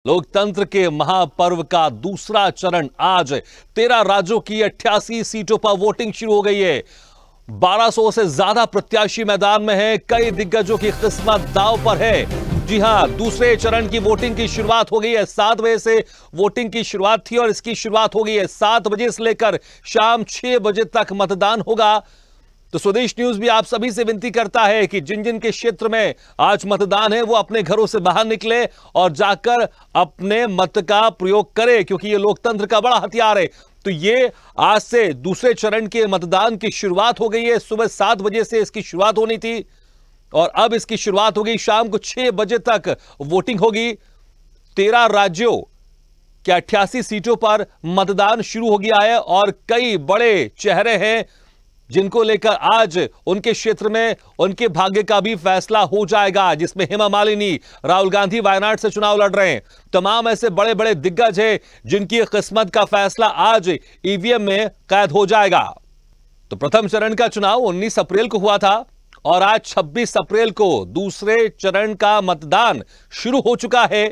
लोकतंत्र के महापर्व का दूसरा चरण आज 13 राज्यों की 88 सीटों पर वोटिंग शुरू हो गई है। 1200 से ज्यादा प्रत्याशी मैदान में हैं। कई दिग्गजों की किस्मत दांव पर है। जी हां, दूसरे चरण की वोटिंग की शुरुआत हो गई है। 7 बजे से वोटिंग की शुरुआत थी और इसकी शुरुआत हो गई है। 7 बजे से लेकर शाम 6 बजे तक मतदान होगा। तो स्वदेश न्यूज भी आप सभी से विनती करता है कि जिन जिन के क्षेत्र में आज मतदान है वो अपने घरों से बाहर निकले और जाकर अपने मत का प्रयोग करें, क्योंकि ये लोकतंत्र का बड़ा हथियार है। तो ये आज से दूसरे चरण के मतदान की शुरुआत हो गई है। सुबह 7 बजे से इसकी शुरुआत होनी थी और अब इसकी शुरुआत हो गई। शाम को 6 बजे तक वोटिंग होगी। 13 राज्यों के 88 सीटों पर मतदान शुरू हो गया है और कई बड़े चेहरे हैं जिनको लेकर आज उनके क्षेत्र में उनके भाग्य का भी फैसला हो जाएगा, जिसमें हेमा मालिनी, राहुल गांधी वायनाड से चुनाव लड़ रहे हैं। तमाम ऐसे बड़े बड़े दिग्गज हैं जिनकी किस्मत का फैसला आज ईवीएम में कैद हो जाएगा। तो प्रथम चरण का चुनाव 19 अप्रैल को हुआ था और आज 26 अप्रैल को दूसरे चरण का मतदान शुरू हो चुका है।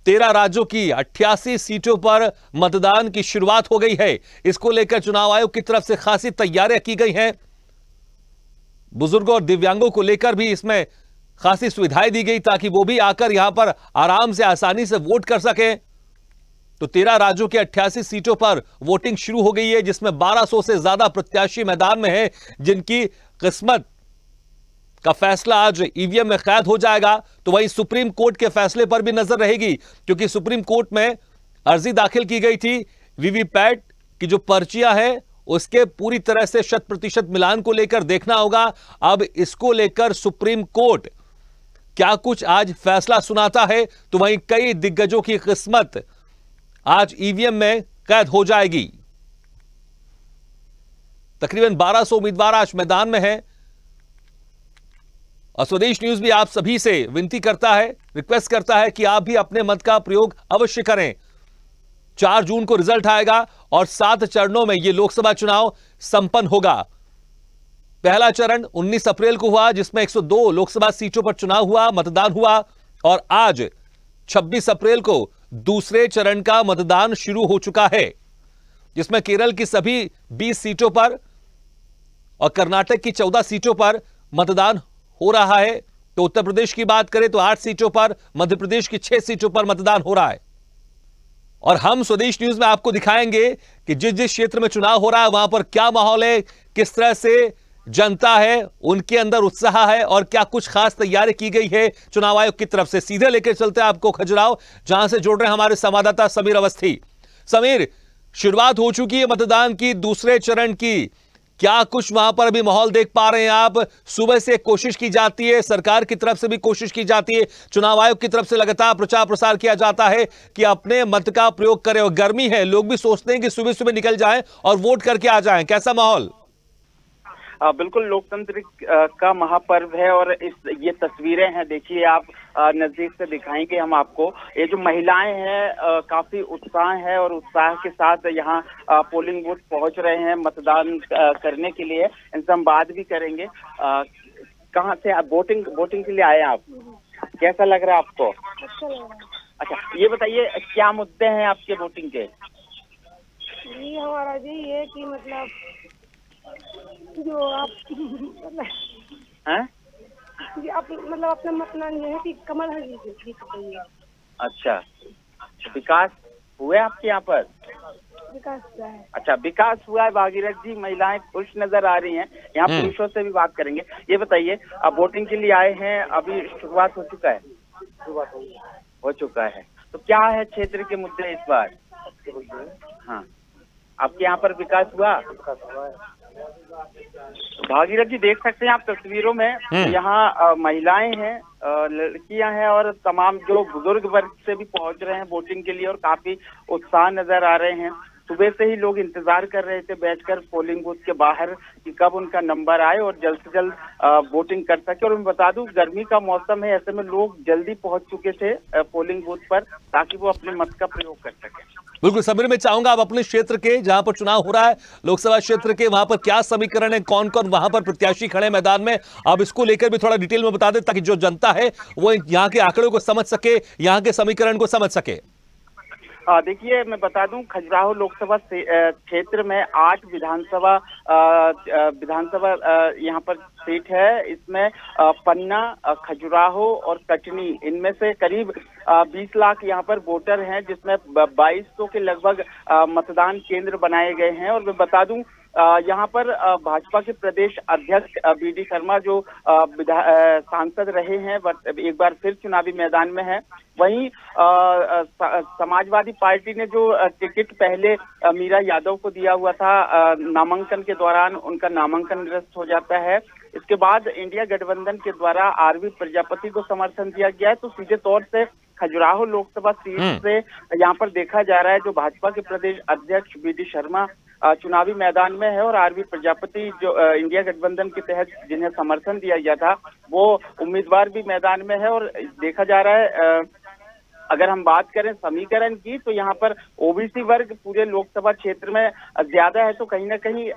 13 राज्यों की 88 सीटों पर मतदान की शुरुआत हो गई है। इसको लेकर चुनाव आयोग की तरफ से खासी तैयारियां की गई हैं। बुजुर्गों और दिव्यांगों को लेकर भी इसमें खासी सुविधाएं दी गई ताकि वो भी आकर यहां पर आराम से आसानी से वोट कर सकें। तो 13 राज्यों के 88 सीटों पर वोटिंग शुरू हो गई है, जिसमें 1200 से ज्यादा प्रत्याशी मैदान में है जिनकी किस्मत का फैसला आज ईवीएम में कैद हो जाएगा। तो वहीं सुप्रीम कोर्ट के फैसले पर भी नजर रहेगी, क्योंकि सुप्रीम कोर्ट में अर्जी दाखिल की गई थी वीवीपैट की जो पर्चियां हैं उसके पूरी तरह से 100% मिलान को लेकर देखना होगा। अब इसको लेकर सुप्रीम कोर्ट क्या कुछ आज फैसला सुनाता है। तो वहीं कई दिग्गजों की किस्मत आज ईवीएम में कैद हो जाएगी। तकरीबन 1200 उम्मीदवार आज मैदान में हैं और स्वदेश न्यूज भी आप सभी से विनती करता है, रिक्वेस्ट करता है कि आप भी अपने मत का प्रयोग अवश्य करें। 4 जून को रिजल्ट आएगा और 7 चरणों में यह लोकसभा चुनाव संपन्न होगा। पहला चरण 19 अप्रैल को हुआ, जिसमें 102 लोकसभा सीटों पर चुनाव हुआ, मतदान हुआ और आज 26 अप्रैल को दूसरे चरण का मतदान शुरू हो चुका है, जिसमें केरल की सभी 20 सीटों पर और कर्नाटक की 14 सीटों पर मतदान हो रहा है। तो उत्तर प्रदेश की बात करें तो 8 सीटों पर, मध्य प्रदेश की 6 सीटों पर मतदान हो रहा है। और हम स्वदेश न्यूज में आपको दिखाएंगे कि जिस जिस क्षेत्र में चुनाव हो रहा है वहां पर क्या माहौल है, किस तरह से जनता है, उनके अंदर उत्साह है और क्या कुछ खास तैयारी की गई है चुनाव आयोग की तरफ से। सीधे लेकर चलते हैं आपको खजुराहो, जहां से जुड़ रहे हैं हमारे संवाददाता समीर अवस्थी। समीर, शुरुआत हो चुकी है मतदान की दूसरे चरण की, क्या कुछ वहां पर अभी माहौल देख पा रहे हैं आप? सुबह से कोशिश की जाती है, सरकार की तरफ से भी कोशिश की जाती है, चुनाव आयोग की तरफ से लगातार प्रचार प्रसार किया जाता है कि अपने मत का प्रयोग करें। और गर्मी है, लोग भी सोचते हैं कि सुबह सुबह निकल जाएं और वोट करके आ जाएं। कैसा माहौल? बिल्कुल लोकतंत्र का महापर्व है और ये तस्वीरें हैं, देखिए आप, नजदीक से दिखाएंगे हम आपको। ये जो महिलाएं हैं काफी उत्साह है और उत्साह के साथ यहाँ पोलिंग बूथ पहुंच रहे हैं मतदान करने के लिए। इनसे हम बात भी करेंगे। कहाँ से आप वोटिंग के लिए आए आप? कैसा लग रहा है आपको? अच्छा, ये बताइए क्या मुद्दे हैं आपके वोटिंग के? जी हमारा जी ये कि मतलब जो आप हैं? जी आप मतलब अपना मतलब ये है कि कमल है जी। अच्छा, विकास हुआ है आपके यहाँ पर? विकास हुआ है। अच्छा, विकास हुआ है भागीरथ जी। महिलाएं खुश नजर आ रही हैं। यहाँ पुरुषों से भी बात करेंगे। ये बताइए, आप वोटिंग के लिए आए हैं, अभी शुरुआत हो चुका है? हो चुका है। तो क्या है क्षेत्र के मुद्दे इस बार? हाँ, आपके यहाँ पर विकास हुआ? भागीरथ जी, देख सकते हैं आप तस्वीरों में, यहाँ महिलाएं हैं, लड़कियां हैं और तमाम जो बुजुर्ग वर्ग से भी पहुंच रहे हैं वोटिंग के लिए और काफी उत्साह नजर आ रहे हैं। सुबह से ही लोग इंतजार कर रहे थे बैठकर पोलिंग बूथ के बाहर कि कब उनका नंबर आए और जल्द से जल्द वोटिंग कर सके। और मैं बता दूं गर्मी का मौसम है, ऐसे में लोग जल्दी पहुंच चुके थे पोलिंग बूथ पर ताकि वो अपने मत का प्रयोग कर सके। बिल्कुल समीर, मैं चाहूंगा आप अपने क्षेत्र के जहां पर चुनाव हो रहा है, लोकसभा क्षेत्र के, वहां पर क्या समीकरण है, कौन कौन वहां पर प्रत्याशी खड़े मैदान में, आप इसको लेकर भी थोड़ा डिटेल में बता दें ताकि जो जनता है वो यहाँ के आंकड़ों को समझ सके, यहाँ के समीकरण को समझ सके। देखिए मैं बता दूं खजुराहो लोकसभा क्षेत्र में 8 विधानसभा यहाँ पर सीट है। इसमें पन्ना, खजुराहो और कटनी, इनमें से करीब 20 लाख यहाँ पर वोटर हैं, जिसमें 2200 के लगभग मतदान केंद्र बनाए गए हैं। और मैं बता दूं यहाँ पर भाजपा के प्रदेश अध्यक्ष BD शर्मा जो सांसद रहे हैं, एक बार फिर चुनावी मैदान में है। वहीं समाजवादी पार्टी ने जो टिकट पहले मीरा यादव को दिया हुआ था, नामांकन के दौरान उनका नामांकन निरस्त हो जाता है। इसके बाद इंडिया गठबंधन के द्वारा RV प्रजापति को समर्थन दिया गया है। तो सीधे तौर से खजुराहो लोकसभा सीट से यहाँ पर देखा जा रहा है जो भाजपा के प्रदेश अध्यक्ष BD शर्मा चुनावी मैदान में है, और RV प्रजापति जो इंडिया गठबंधन के तहत जिन्हें समर्थन दिया गया था वो उम्मीदवार भी मैदान में है। और देखा जा रहा है अगर हम बात करें समीकरण की तो यहाँ पर OBC वर्ग पूरे लोकसभा क्षेत्र में ज्यादा है, तो कहीं ना कहीं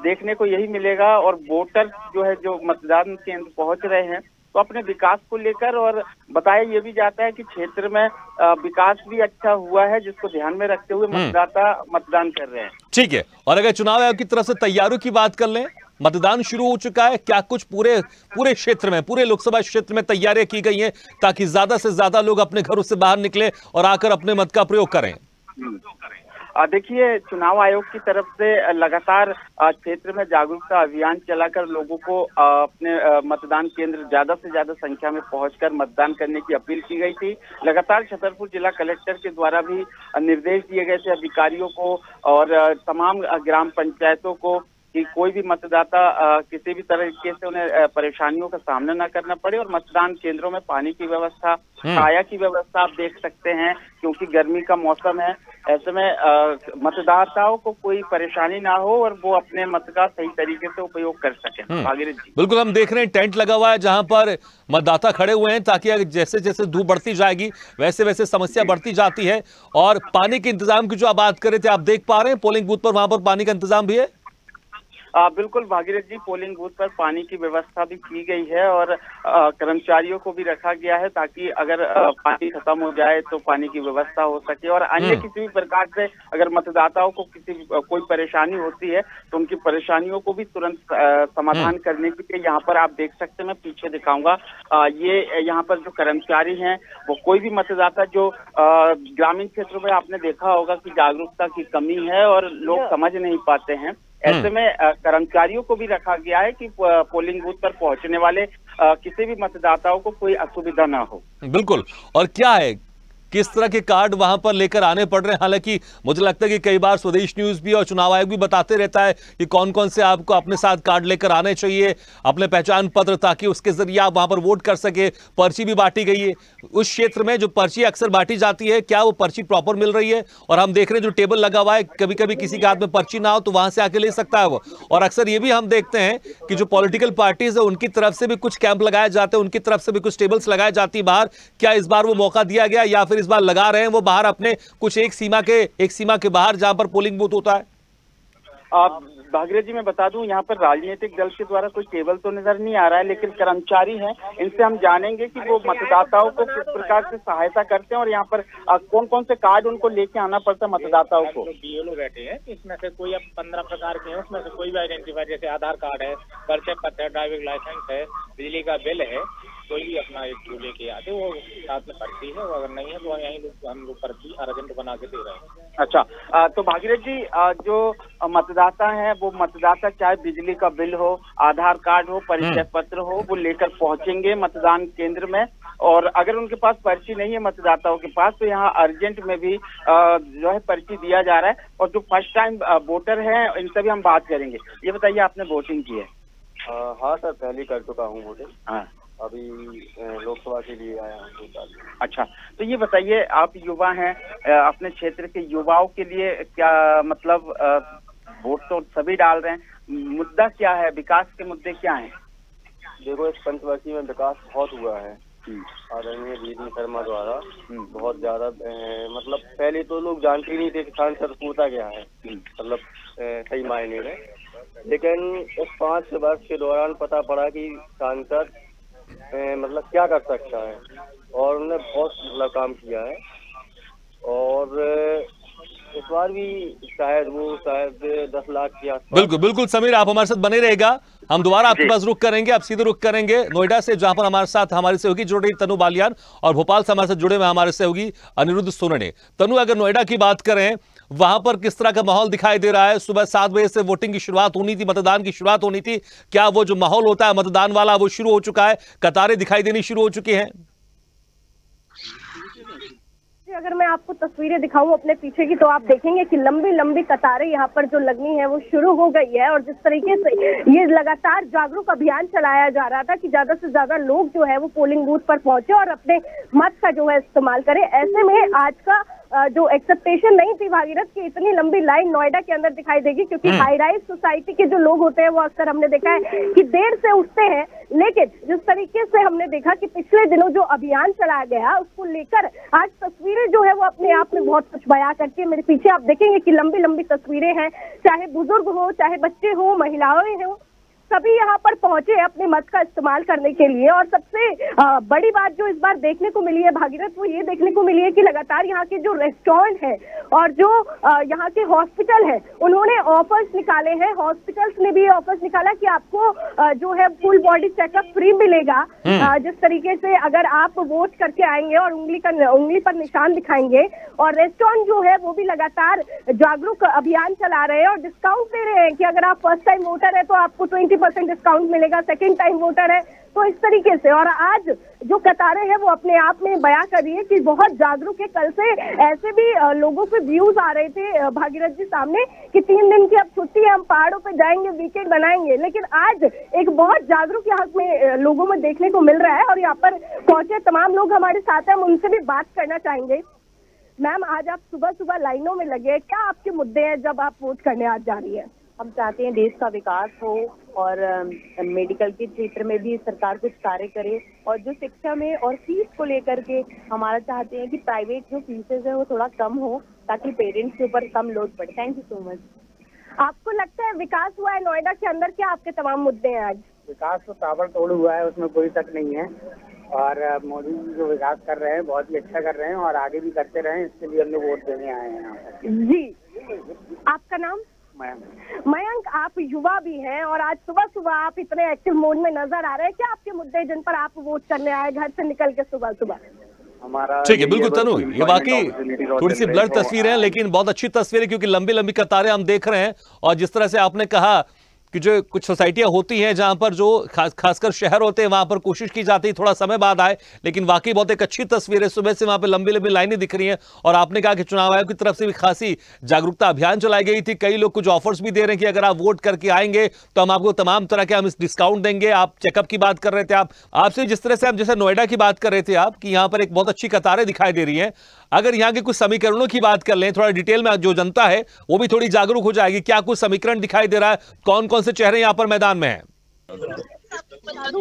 देखने को यही मिलेगा। और वोटर जो है जो मतदान केंद्र पहुंच रहे हैं तो अपने विकास को लेकर, और बताया ये भी जाता है कि क्षेत्र में विकास भी अच्छा हुआ है जिसको ध्यान में रखते हुए मतदाता मतदान कर रहे हैं। ठीक है, और अगर चुनाव आयोग की तरफ से तैयारियों की बात कर लें, मतदान शुरू हो चुका है, क्या कुछ पूरे क्षेत्र में, पूरे लोकसभा क्षेत्र में तैयारियां की गई हैं ताकि ज्यादा से ज्यादा लोग अपने घरों से बाहर निकले और आकर अपने मत का प्रयोग करें? देखिए चुनाव आयोग की तरफ से लगातार क्षेत्र में जागरूकता अभियान चलाकर लोगों को अपने मतदान केंद्र ज्यादा से ज्यादा संख्या में पहुंचकर मतदान करने की अपील की गई थी। लगातार छतरपुर जिला कलेक्टर के द्वारा भी निर्देश दिए गए थे अधिकारियों को और तमाम ग्राम पंचायतों को कि कोई भी मतदाता किसी भी तरीके से उन्हें परेशानियों का सामना न करना पड़े। और मतदान केंद्रों में पानी की व्यवस्था, छाया की व्यवस्था आप देख सकते हैं, क्योंकि गर्मी का मौसम है, ऐसे में मतदाताओं को कोई परेशानी ना हो और वो अपने मत का सही तरीके से उपयोग कर सकें। भागीरथ जी, बिल्कुल हम देख रहे हैं टेंट लगा हुआ है जहां पर मतदाता खड़े हुए हैं ताकि जैसे जैसे धूप बढ़ती जाएगी वैसे वैसे समस्या बढ़ती जाती है। और पानी के इंतजाम की जो आप बात कर रहे थे, आप देख पा रहे हैं पोलिंग बूथ पर वहां पर पानी का इंतजाम भी है? बिल्कुल भागीरथ जी, पोलिंग बूथ पर पानी की व्यवस्था भी की गई है और कर्मचारियों को भी रखा गया है ताकि अगर पानी खत्म हो जाए तो पानी की व्यवस्था हो सके। और अन्य किसी भी प्रकार से अगर मतदाताओं को कोई परेशानी होती है तो उनकी परेशानियों को भी तुरंत समाधान करने के लिए यहाँ पर आप देख सकते हैं, मैं पीछे दिखाऊंगा, ये यहाँ पर जो कर्मचारी हैं वो कोई भी मतदाता जो ग्रामीण क्षेत्रों में आपने देखा होगा कि जागरूकता की कमी है और लोग समझ नहीं पाते हैं, ऐसे में कर्मचारियों को भी रखा गया है कि पोलिंग बूथ पर पहुंचने वाले किसी भी मतदाताओं को कोई असुविधा ना हो। बिल्कुल, और क्या है किस तरह के कार्ड वहां पर लेकर आने पड़ रहे हैं? हालांकि मुझे लगता है कि कई बार स्वदेश न्यूज भी और चुनाव आयोग भी बताते रहता है कि कौन कौन से आपको अपने साथ कार्ड लेकर आने चाहिए, अपने पहचान पत्र, ताकि उसके जरिए आप वहां पर वोट कर सके। पर्ची भी बांटी गई है उस क्षेत्र में, जो पर्ची अक्सर बांटी जाती है, क्या वो पर्ची प्रॉपर मिल रही है? और हम देख रहे हैं जो टेबल लगा हुआ है, कभी कभी किसी के हाथ में पर्ची ना हो तो वहां से आके ले सकता है वो। और अक्सर ये भी हम देखते हैं कि जो पॉलिटिकल पार्टीज है उनकी तरफ से भी कुछ कैंप लगाए जाते हैं, उनकी तरफ से भी कुछ टेबल्स लगाई जाती है बाहर। क्या इस बार वो मौका दिया गया या फिर इस बार लगा रहे हैं वो बाहर अपने कुछ एक सीमा के बाहर जहां पर पोलिंग बूथ होता है? भागीरथ जी मैं बता दूं यहाँ पर राजनीतिक दल के द्वारा कोई टेबल तो नजर नहीं आ रहा है, लेकिन कर्मचारी हैं, इनसे हम जानेंगे कि वो मतदाताओं को किस प्रकार से सहायता करते हैं और यहाँ पर कौन कौन से कार्ड उनको लेके आना पड़ता है मतदाताओं को। BLO बैठे हैं, इसमें से कोई अब 15 प्रकार के हैं, उसमें से कोई भी आइडेंटिफाई, जैसे आधार कार्ड है, परिचय पत्र है, ड्राइविंग लाइसेंस है, बिजली का बिल है, कोई भी अपना एक लेके आते, वो साथ में पर्ची है, वो अगर नहीं है तो यहीं हम लोग पर्ची अर्जेंट बना के दे रहे हैं। अच्छा, तो भागीरथ जी जो मतदाता हैं वो मतदाता चाहे बिजली का बिल हो, आधार कार्ड हो, परिचय पत्र हो, वो लेकर पहुंचेंगे मतदान केंद्र में। और अगर उनके पास पर्ची नहीं है मतदाताओं के पास तो यहाँ अर्जेंट में भी जो है पर्ची दिया जा रहा है। और जो फर्स्ट टाइम वोटर हैं इनसे भी हम बात करेंगे। ये बताइए आपने वोटिंग की है? हाँ सर, पहले कर चुका हूँ वोटिंग। हाँ, अभी लोकसभा के लिए आया हूँ 2 साल। अच्छा, तो ये बताइए, आप युवा हैं, अपने क्षेत्र के युवाओं के लिए क्या मतलब वोट तो सभी डाल रहे हैं, मुद्दा क्या है, विकास के मुद्दे क्या हैं? देखो, इस पंचवर्षीय में विकास बहुत हुआ है आदरणीय वीडी शर्मा द्वारा, बहुत ज्यादा। मतलब पहले तो लोग जानते ही नहीं थे कि सांसद होता क्या है, मतलब सही मायने में, लेकिन इस 5 वर्ष के दौरान पता पड़ा कि सांसद मतलब क्या कर सकता है, और उन्होंने बहुत मतलब काम किया है। और इस बार भी शायद 10 लाख के आसपास। बिल्कुल बिल्कुल समीर, आप हमारे साथ बने रहेगा, हम दोबारा आपके पास रुक करेंगे। आप सीधे रुक करेंगे नोएडा से, जहां पर हमारे साथ हमारे सहयोगी जुड़ रही तनु बालियान, और भोपाल से हमारे साथ जुड़े हुए हमारे सहयोगी अनिरुद्ध सोनने। तनु, अगर नोएडा की बात करें, वहां पर किस तरह का माहौल दिखाई दे रहा है? सुबह 7 बजे से वोटिंग की शुरुआत होनी थी, मतदान की शुरुआत होनी थी, क्या वो जो माहौल होता है मतदान वाला वो शुरू हो चुका है? कतारें दिखाई देनी शुरू हो चुकी हैं? अगर मैं आपको तस्वीरें दिखाऊं अपने पीछे की, तो आप देखेंगे कि लंबी लंबी कतारें यहाँ पर जो लगनी है वो शुरू हो गई है। और जिस तरीके से ये लगातार जागरूक अभियान चलाया जा रहा था कि ज्यादा से ज्यादा लोग जो है वो पोलिंग बूथ पर पहुंचे और अपने मत का जो है इस्तेमाल करें, ऐसे में आज का जो एक्सेप्टेशन नहीं थी भागीरथ की इतनी लंबी लाइन नोएडा के अंदर दिखाई देगी, क्योंकि हाई राइज सोसाइटी के जो लोग होते हैं वो अक्सर हमने देखा है कि देर से उठते हैं। लेकिन जिस तरीके से हमने देखा कि पिछले दिनों जो अभियान चलाया गया उसको लेकर आज तस्वीरें जो है वो अपने आप में बहुत कुछ बयां करती है। मेरे पीछे आप देखेंगे कि लंबी लंबी तस्वीरें हैं, चाहे बुजुर्ग हो, चाहे बच्चे हो, महिलाएं हो, सभी यहाँ पर पहुंचे अपने मत का इस्तेमाल करने के लिए। और सबसे बड़ी बात जो इस बार देखने को मिली है भागीरथ, वो ये देखने को मिली है कि लगातार यहाँ के जो रेस्टोरेंट है और जो यहाँ के हॉस्पिटल है उन्होंने ऑफर्स निकाले हैं। हॉस्पिटल्स ने भी ऑफर्स निकाला कि आपको जो है फुल बॉडी चेकअप फ्री मिलेगा, जिस तरीके से अगर आप वोट करके आएंगे और उंगली पर निशान दिखाएंगे। और रेस्टोरेंट जो है वो भी लगातार जागरूक अभियान चला रहे हैं और डिस्काउंट दे रहे हैं कि अगर आप फर्स्ट टाइम वोटर है तो आपको 20% डिस्काउंट मिलेगा, सेकेंड टाइम वोटर है तो इस तरीके से। और आज जो कतारें हैं वो अपने आप में बयां कर रही है कि बहुत जागरूक है। कल से ऐसे भी लोगों के व्यूज आ रहे थे भागीरथ जी सामने कि 3 दिन की अब छुट्टी है, हम पहाड़ों पे जाएंगे, वीकेंड बनाएंगे, लेकिन आज एक बहुत जागरूक यहाँ में लोगों में देखने को मिल रहा है। और यहाँ पर पहुंचे तमाम लोग हमारे साथ हैं, हम उनसे भी बात करना चाहेंगे। मैम, आज आप सुबह सुबह लाइनों में लगे, क्या आपके मुद्दे हैं जब आप वोट करने आज जा रही है? हम चाहते हैं देश का विकास हो और मेडिकल के क्षेत्र में भी सरकार कुछ कार्य करे, और जो शिक्षा में और फीस को लेकर के हमारा चाहते हैं कि प्राइवेट जो फीसेज है वो थोड़ा कम हो ताकि पेरेंट्स के ऊपर कम लोड पड़े। Thank you so much. आपको लगता है विकास हुआ है नोएडा के अंदर? क्या आपके तमाम मुद्दे हैं आज? विकास तो ताबड़तोड़ हुआ है, उसमें कोई शक नहीं है। और मोदी जी जो विकास कर रहे हैं बहुत ही अच्छा कर रहे हैं और आगे भी करते रहें, इसके लिए हम लोग वोट देने आए हैं यहाँ पर। जी, आपका नाम? मयंक, आप युवा भी हैं और आज सुबह सुबह आप इतने एक्टिव मोड में नजर आ रहे हैं, क्या आपके मुद्दे जिन पर आप वोट करने आए घर से निकल के सुबह सुबह? हमारा ठीक है, बिल्कुल तनु, ये वाकई थोड़ी सी ब्लर तस्वीर है लेकिन बहुत अच्छी तस्वीर है, क्योंकि लंबी लंबी कतारें हम देख रहे हैं। और जिस तरह से आपने कहा कि जो कुछ सोसाइटियां होती हैं जहां पर जो खासकर शहर होते हैं वहां पर कोशिश की जाती है थोड़ा समय बाद आए, लेकिन वाकई बहुत एक अच्छी तस्वीर है। सुबह से वहां पे लंबी लंबी लाइनें दिख रही हैं और आपने कहा कि चुनाव आयोग की तरफ से भी खासी जागरूकता अभियान चलाई गई थी। कई लोग कुछ ऑफर्स भी दे रहे हैं कि अगर आप वोट करके आएंगे तो हम आपको तमाम तरह के हम डिस्काउंट देंगे। आप चेकअप की बात कर रहे थे, आपसे जिस तरह से आप जैसे नोएडा की बात कर रहे थे आप कि यहाँ पर एक बहुत अच्छी कतारें दिखाई दे रही है, अगर यहाँ के कुछ समीकरणों की बात कर लें थोड़ा डिटेल में, जो जनता है वो भी थोड़ी जागरूक हो जाएगी। क्या कुछ समीकरण दिखाई दे रहा है, कौन कौन से चेहरे यहाँ पर मैदान में हैं?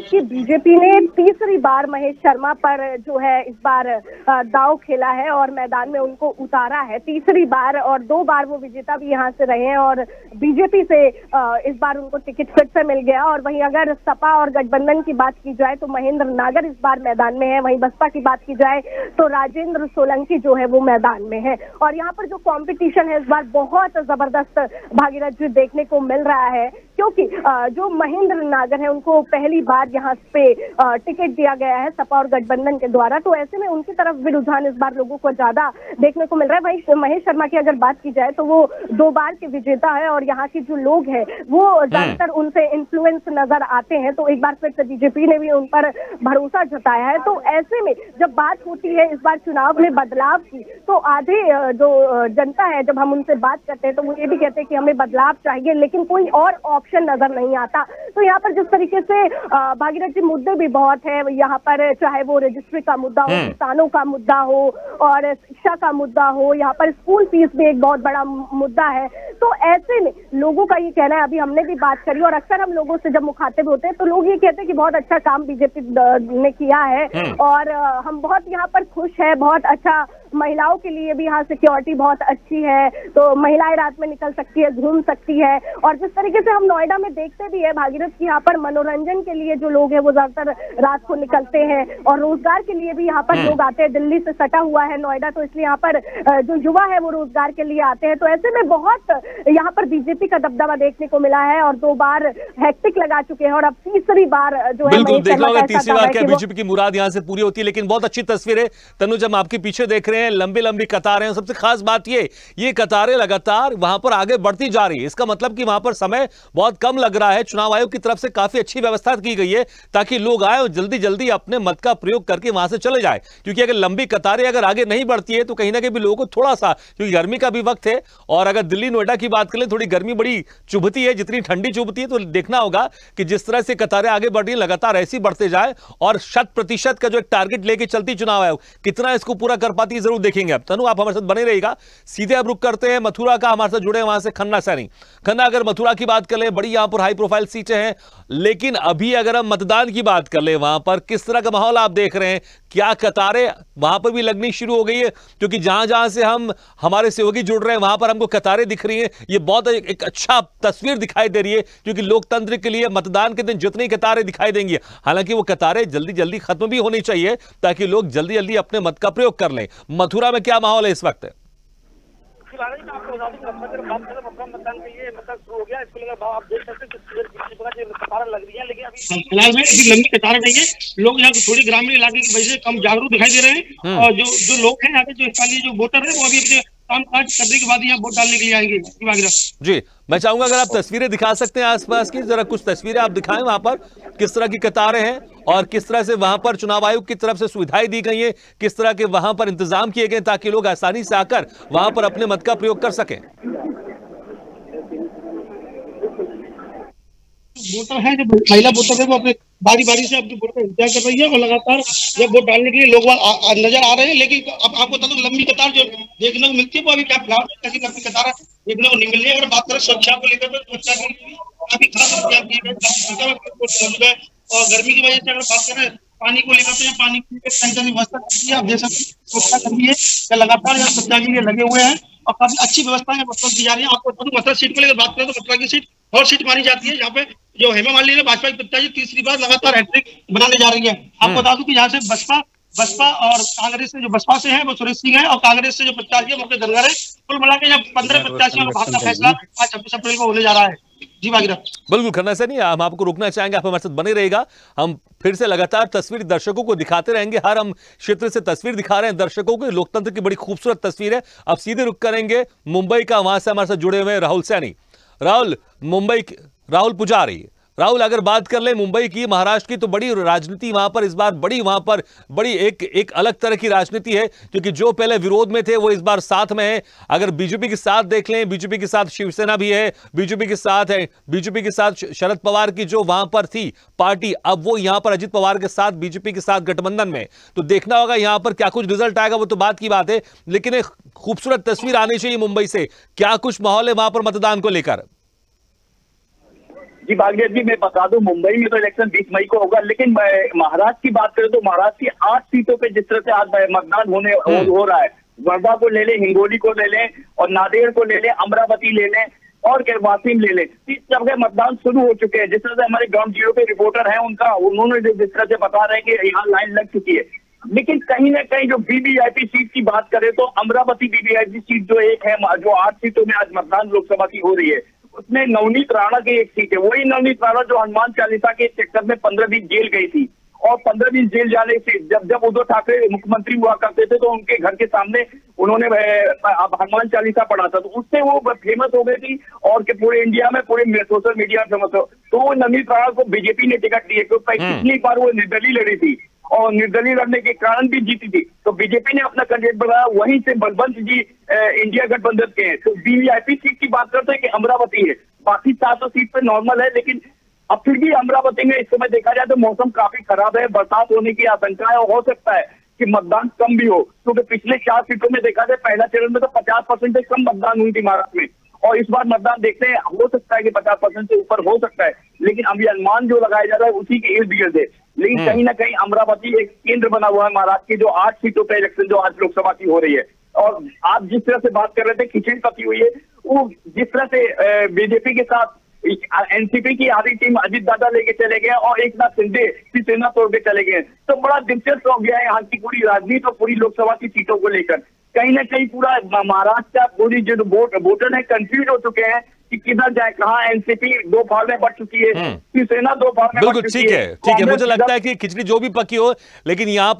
कि बीजेपी ने तीसरी बार महेश शर्मा पर जो है इस बार दांव खेला है और मैदान में उनको उतारा है तीसरी बार, और 2 बार वो विजेता भी यहाँ से रहे हैं और बीजेपी से इस बार उनको टिकट फिर से मिल गया। और वहीं अगर सपा और गठबंधन की बात की जाए तो महेंद्र नागर इस बार मैदान में है, वहीं बसपा की बात की जाए तो राजेंद्र सोलंकी जो है वो मैदान में है। और यहाँ पर जो कॉम्पिटिशन है इस बार बहुत जबरदस्त भागीरथ जी देखने को मिल रहा है, क्योंकि जो महेंद्र नागर है उनको पहली बार यहाँ पे टिकट दिया गया है सपा और गठबंधन के द्वारा, तो ऐसे में उनकी तरफ भी रुझान इस बार लोगों को ज्यादा देखने को मिल रहा है। भाई महेश शर्मा की अगर बात की जाए तो वो 2 बार के विजेता है और यहाँ के जो लोग हैं वो ज्यादातर उनसे इन्फ्लुएंस नजर आते हैं, तो एक बार फिर से बीजेपी ने भी उन पर भरोसा जताया है। तो ऐसे में जब बात होती है इस बार चुनाव में बदलाव की, तो आधे जो जनता है जब हम उनसे बात करते हैं तो वो ये भी कहते हैं कि हमें बदलाव चाहिए, लेकिन कोई और ऑप्शन एक्शन नजर नहीं आता। तो यहाँ पर जिस तरीके से भागीरथ जी मुद्दे भी बहुत है यहाँ पर, चाहे वो रजिस्ट्री का मुद्दा हो, किसानों का मुद्दा हो और शिक्षा का मुद्दा हो, यहाँ पर स्कूल फीस भी एक बहुत बड़ा मुद्दा है। तो ऐसे में लोगों का ये कहना है, अभी हमने भी बात करी और अक्सर हम लोगों से जब मुखातिब होते हैं तो लोग ये कहते हैं कि बहुत अच्छा काम बीजेपी ने किया है और हम बहुत यहाँ पर खुश है, बहुत अच्छा, महिलाओं के लिए भी यहाँ सिक्योरिटी बहुत अच्छी है, तो महिलाएं रात में निकल सकती है, घूम सकती है। और जिस तरीके से हम नोएडा में देखते भी है भागीरथ की, यहाँ पर मनोरंजन के लिए जो लोग हैं वो ज्यादातर रात को निकलते हैं और रोजगार के लिए भी यहाँ पर लोग आते हैं। दिल्ली से सटा हुआ है नोएडा, तो इसलिए यहाँ पर जो युवा है वो रोजगार के लिए आते हैं। तो ऐसे में बहुत यहाँ पर बीजेपी का दबदबा देखने को मिला है और 2 बार हैट्रिक लगा चुके हैं और अब तीसरी बार जो है बिल्कुल देख लो, तीसरी बार क्या बीजेपी की मुराद यहाँ से पूरी होती है। लेकिन बहुत अच्छी तस्वीर है तनुज, हम आपके पीछे देख रहे हैं, लंबी लंबी कतारें हैं। सबसे खास बात ये कतारें लगातार वहां पर आगे बढ़ती जा रही है। इसका मतलब कि वहां पर समय बहुत कम लग रहा है। चुनाव आयोग की तरफ से काफी अच्छी व्यवस्था की गई है ताकि लोग आए और जल्दी जल्दी अपने मत का प्रयोग करके वहां से चले जाए, क्योंकि अगर लंबी कतारें अगर आगे नहीं बढ़ती है तो कहीं ना कहीं भी लोगों को थोड़ा सा, क्योंकि गर्मी का भी वक्त है और अगर दिल्ली नोएडा की बात करें थोड़ी गर्मी बड़ी चुभती है, जितनी ठंडी चुभती है, तो देखना होगा कि जिस तरह से कतारें आगे बढ़ रही है लगातार ऐसी बढ़ते जाए और 100% का जो एक टारगेट लेके चलती चुनाव आयोग कितना इसको पूरा कर पाती है जरूर देखेंगे। अब तनु आप हमारे साथ बने रहेगा, सीधे अब रुक करते हैं मथुरा का, हमारे साथ जुड़े वहां से खन्ना सैनी। खन्ना, अगर मथुरा की बात कर ले, बड़ी यहां पर हाई प्रोफाइल सीटें हैं, लेकिन अभी अगर हम मतदान की बात कर ले वहां पर किस तरह का माहौल आप देख रहे हैं? क्या कतारें वहां पर भी लगनी शुरू हो गई है? क्योंकि जहां जहां से हम हमारे सहयोगी जुड़ रहे हैं वहां पर हमको कतारें दिख रही हैं। ये बहुत एक अच्छा तस्वीर दिखाई दे रही है, क्योंकि लोकतंत्र के लिए मतदान के दिन जितनी कतारें दिखाई देंगी, हालांकि वो कतारें जल्दी जल्दी खत्म भी होनी चाहिए ताकि लोग जल्दी जल्दी अपने मत का प्रयोग कर लें। मथुरा में क्या माहौल है इस वक्त? आपको बता दूं अगर बात करें अपना मतदान के लिए मतलब शुरू हो गया, इसको लेकर आप देख सकते हैं कतारें लग रही है, लेकिन अभी फिलहाल में अभी लंबी कतारें नहीं है। लोग यहाँ थोड़ी ग्रामीण इलाके की वजह से कम जागरूक दिखाई दे रहे हैं और जो लोग हैं यहाँ पे, जो स्थानीय जो वोटर है, वो अभी अपने काम काज करने के बाद यहाँ वोट डालने के लिए आएंगे। जी, मैं चाहूंगा अगर आप तस्वीरें दिखा सकते हैं आसपास की, जरा कुछ तस्वीरें आप दिखाएं वहां पर किस तरह की कतारें हैं और किस तरह से वहां पर चुनाव आयोग की तरफ से सुविधाएं दी गई हैं, किस तरह के वहां पर इंतजाम किए गए ताकि लोग आसानी से आकर वहां पर अपने मत का प्रयोग कर सकें। वोटर है, जो महिला वोटर है, वो अपने बारी बारी से अपने वोट का इंतजार कर रही है और लगातार जब वोट डालने के लिए लोग नजर आ रहे हैं। लेकिन अब आपको बता दूं लंबी कतार जो देखने को मिलती है वो अभी क्या फिलहाल ऐसी लंबी कतार देखने को नहीं मिल रही है। और बात करें सुरक्षा को लेकर तो सुरक्षा की काफी खास इंतजाम किए गए और गर्मी की वजह से अगर बात करें पानी को लेकर तो यहाँ पानी की टैंकर की व्यवस्था की है। आप देख सकते हैं सुरक्षा कर्मी है लगातार यहाँ सुरक्षा के लिए लगे हुए हैं और काफी अच्छी व्यवस्था है मतलब दी जा रही है। आपको बता दूं मथुरा सीट को लेकर बात करें तो मथुरा की सीट और सीट मानी जाती है। यहाँ पे जो हेमा मालिनी ने भाजपा की प्रत्याशी तीसरी बार लगातार हैट्रिक बनाने जा रही है। आपको बता दूं कि यहाँ से बसपा और कांग्रेस से जो बसपा से है वो सुरेश सिंह है और कांग्रेस से जो प्रत्याशी है वो धनगर है। कुल मिला के यहाँ 15 प्रत्याशियों का भाग का फैसला आज 26 अप्रैल को होने जा रहा है। जी भागीरथ। बिल्कुल खन्ना से नहीं, हम आपको रुकना चाहेंगे, आप हमारे साथ बने रहेगा। हम फिर से लगातार तस्वीर दर्शकों को दिखाते रहेंगे, हर हम क्षेत्र से तस्वीर दिखा रहे हैं दर्शकों को। लोकतंत्र की बड़ी खूबसूरत तस्वीर है। अब सीधे रुक करेंगे मुंबई का, वहां से हमारे साथ जुड़े हुए राहुल सैनी। राहुल पुजारी। राहुल, अगर बात कर ले मुंबई की, महाराष्ट्र की, तो बड़ी राजनीति वहां पर इस बार बड़ी एक अलग तरह की राजनीति है, क्योंकि जो पहले विरोध में थे वो इस बार साथ में है। अगर बीजेपी के साथ देख लें, बीजेपी के साथ शिवसेना भी है, बीजेपी के साथ शरद पवार की जो वहां पर थी पार्टी, अब वो यहां पर अजित पवार के साथ बीजेपी के साथ गठबंधन में। तो देखना होगा यहां पर क्या कुछ रिजल्ट आएगा, वो तो बात की बात है, लेकिन एक खूबसूरत तस्वीर आनी चाहिए मुंबई से। क्या कुछ माहौल है वहां पर मतदान को लेकर? जी भागीरथ जी, मैं बता दूं मुंबई में तो इलेक्शन 20 मई को होगा, लेकिन महाराष्ट्र की बात करें तो महाराष्ट्र की 8 सीटों पे जिस तरह से आज मतदान हो रहा है, वर्धा को ले लें, हिंगोली को ले लें और नांदेड़ को ले लें, अमरावती ले लें और वासिम ले लें, इस जगह मतदान शुरू हो चुके हैं। जिस तरह से हमारे ग्राउंड जीरो पे रिपोर्टर है उन्होंने जिस तरह से बता रहे हैं कि यहाँ लाइन लग चुकी है, लेकिन कहीं ना कहीं जो वीवीआईपी सीट की बात करें तो अमरावती वीवीआईपी सीट जो एक है, जो 8 सीटों में आज मतदान लोकसभा की हो रही है, उसमें नवनीत राणा की एक सीट है। वही नवनीत राणा जो हनुमान चालीसा के चक्कर में 15 दिन जेल गई थी और 15 दिन जेल जाने से जब उद्धव ठाकरे मुख्यमंत्री हुआ करते थे तो उनके घर के सामने उन्होंने हनुमान चालीसा पढ़ा था, तो उससे वो फेमस हो गई थी और के पूरे इंडिया में, पूरे सोशल मीडिया में फेमस हो। तो वो नवनीत राणा को बीजेपी ने टिकट दी है, क्योंकि पिछली बार वो निर्दलीय लड़ी थी। और निर्दलीय लड़ने के कारण भी जीती थी। तो बीजेपी ने अपना कैंडिडेट बनाया, वहीं से बलवंत जी इंडिया गठबंधन के हैं। तो वीवीआईपी सीट की बात करते हैं कि अमरावती है, बाकी 400 सीट पे नॉर्मल है, लेकिन अब फिर भी अमरावती में इस समय देखा जाए तो मौसम काफी खराब है, बरसात होने की आशंका है और हो सकता है कि मतदान कम भी हो, क्योंकि पिछले 4 सीटों में देखा जाए पहला चरण में तो 50% से कम मतदान हुई थी महाराष्ट्र में, और इस बार मतदान देखते हैं हो सकता है कि 50% से ऊपर हो सकता है, लेकिन अभी अनुमान जो लगाया जा रहा है उसी के इर्द गिर्द है। लेकिन कहीं ना कहीं अमरावती एक केंद्र बना हुआ है महाराष्ट्र की, जो 8 सीटों पर इलेक्शन जो आज लोकसभा की हो रही है। और आप जिस तरह से बात कर रहे थे खिचड़ी पकी हुई है, वो जिस तरह से बीजेपी के साथ एनसीपी की आधी टीम अजित दादा लेके चले गए और एक नाथ शिंदे की सेना तोड़ के चले गए, तो बड़ा दिलचस्प हो गया है यहाँ की पूरी राजनीति और पूरी लोकसभा की सीटों को लेकर। कहीं ना कहीं पूरा महाराष्ट्र का पूरी जो वोटर है कंफ्यूज हो चुके हैं कि किधर जाए, कहाँ एनसीपी 2 फाड़ में बढ़ चुकी है, शिवसेना 2 फाड़ में बिल्कुल ठीक है। मुझे लगता है कि खिचड़ी जो भी पकी हो, लेकिन यहाँ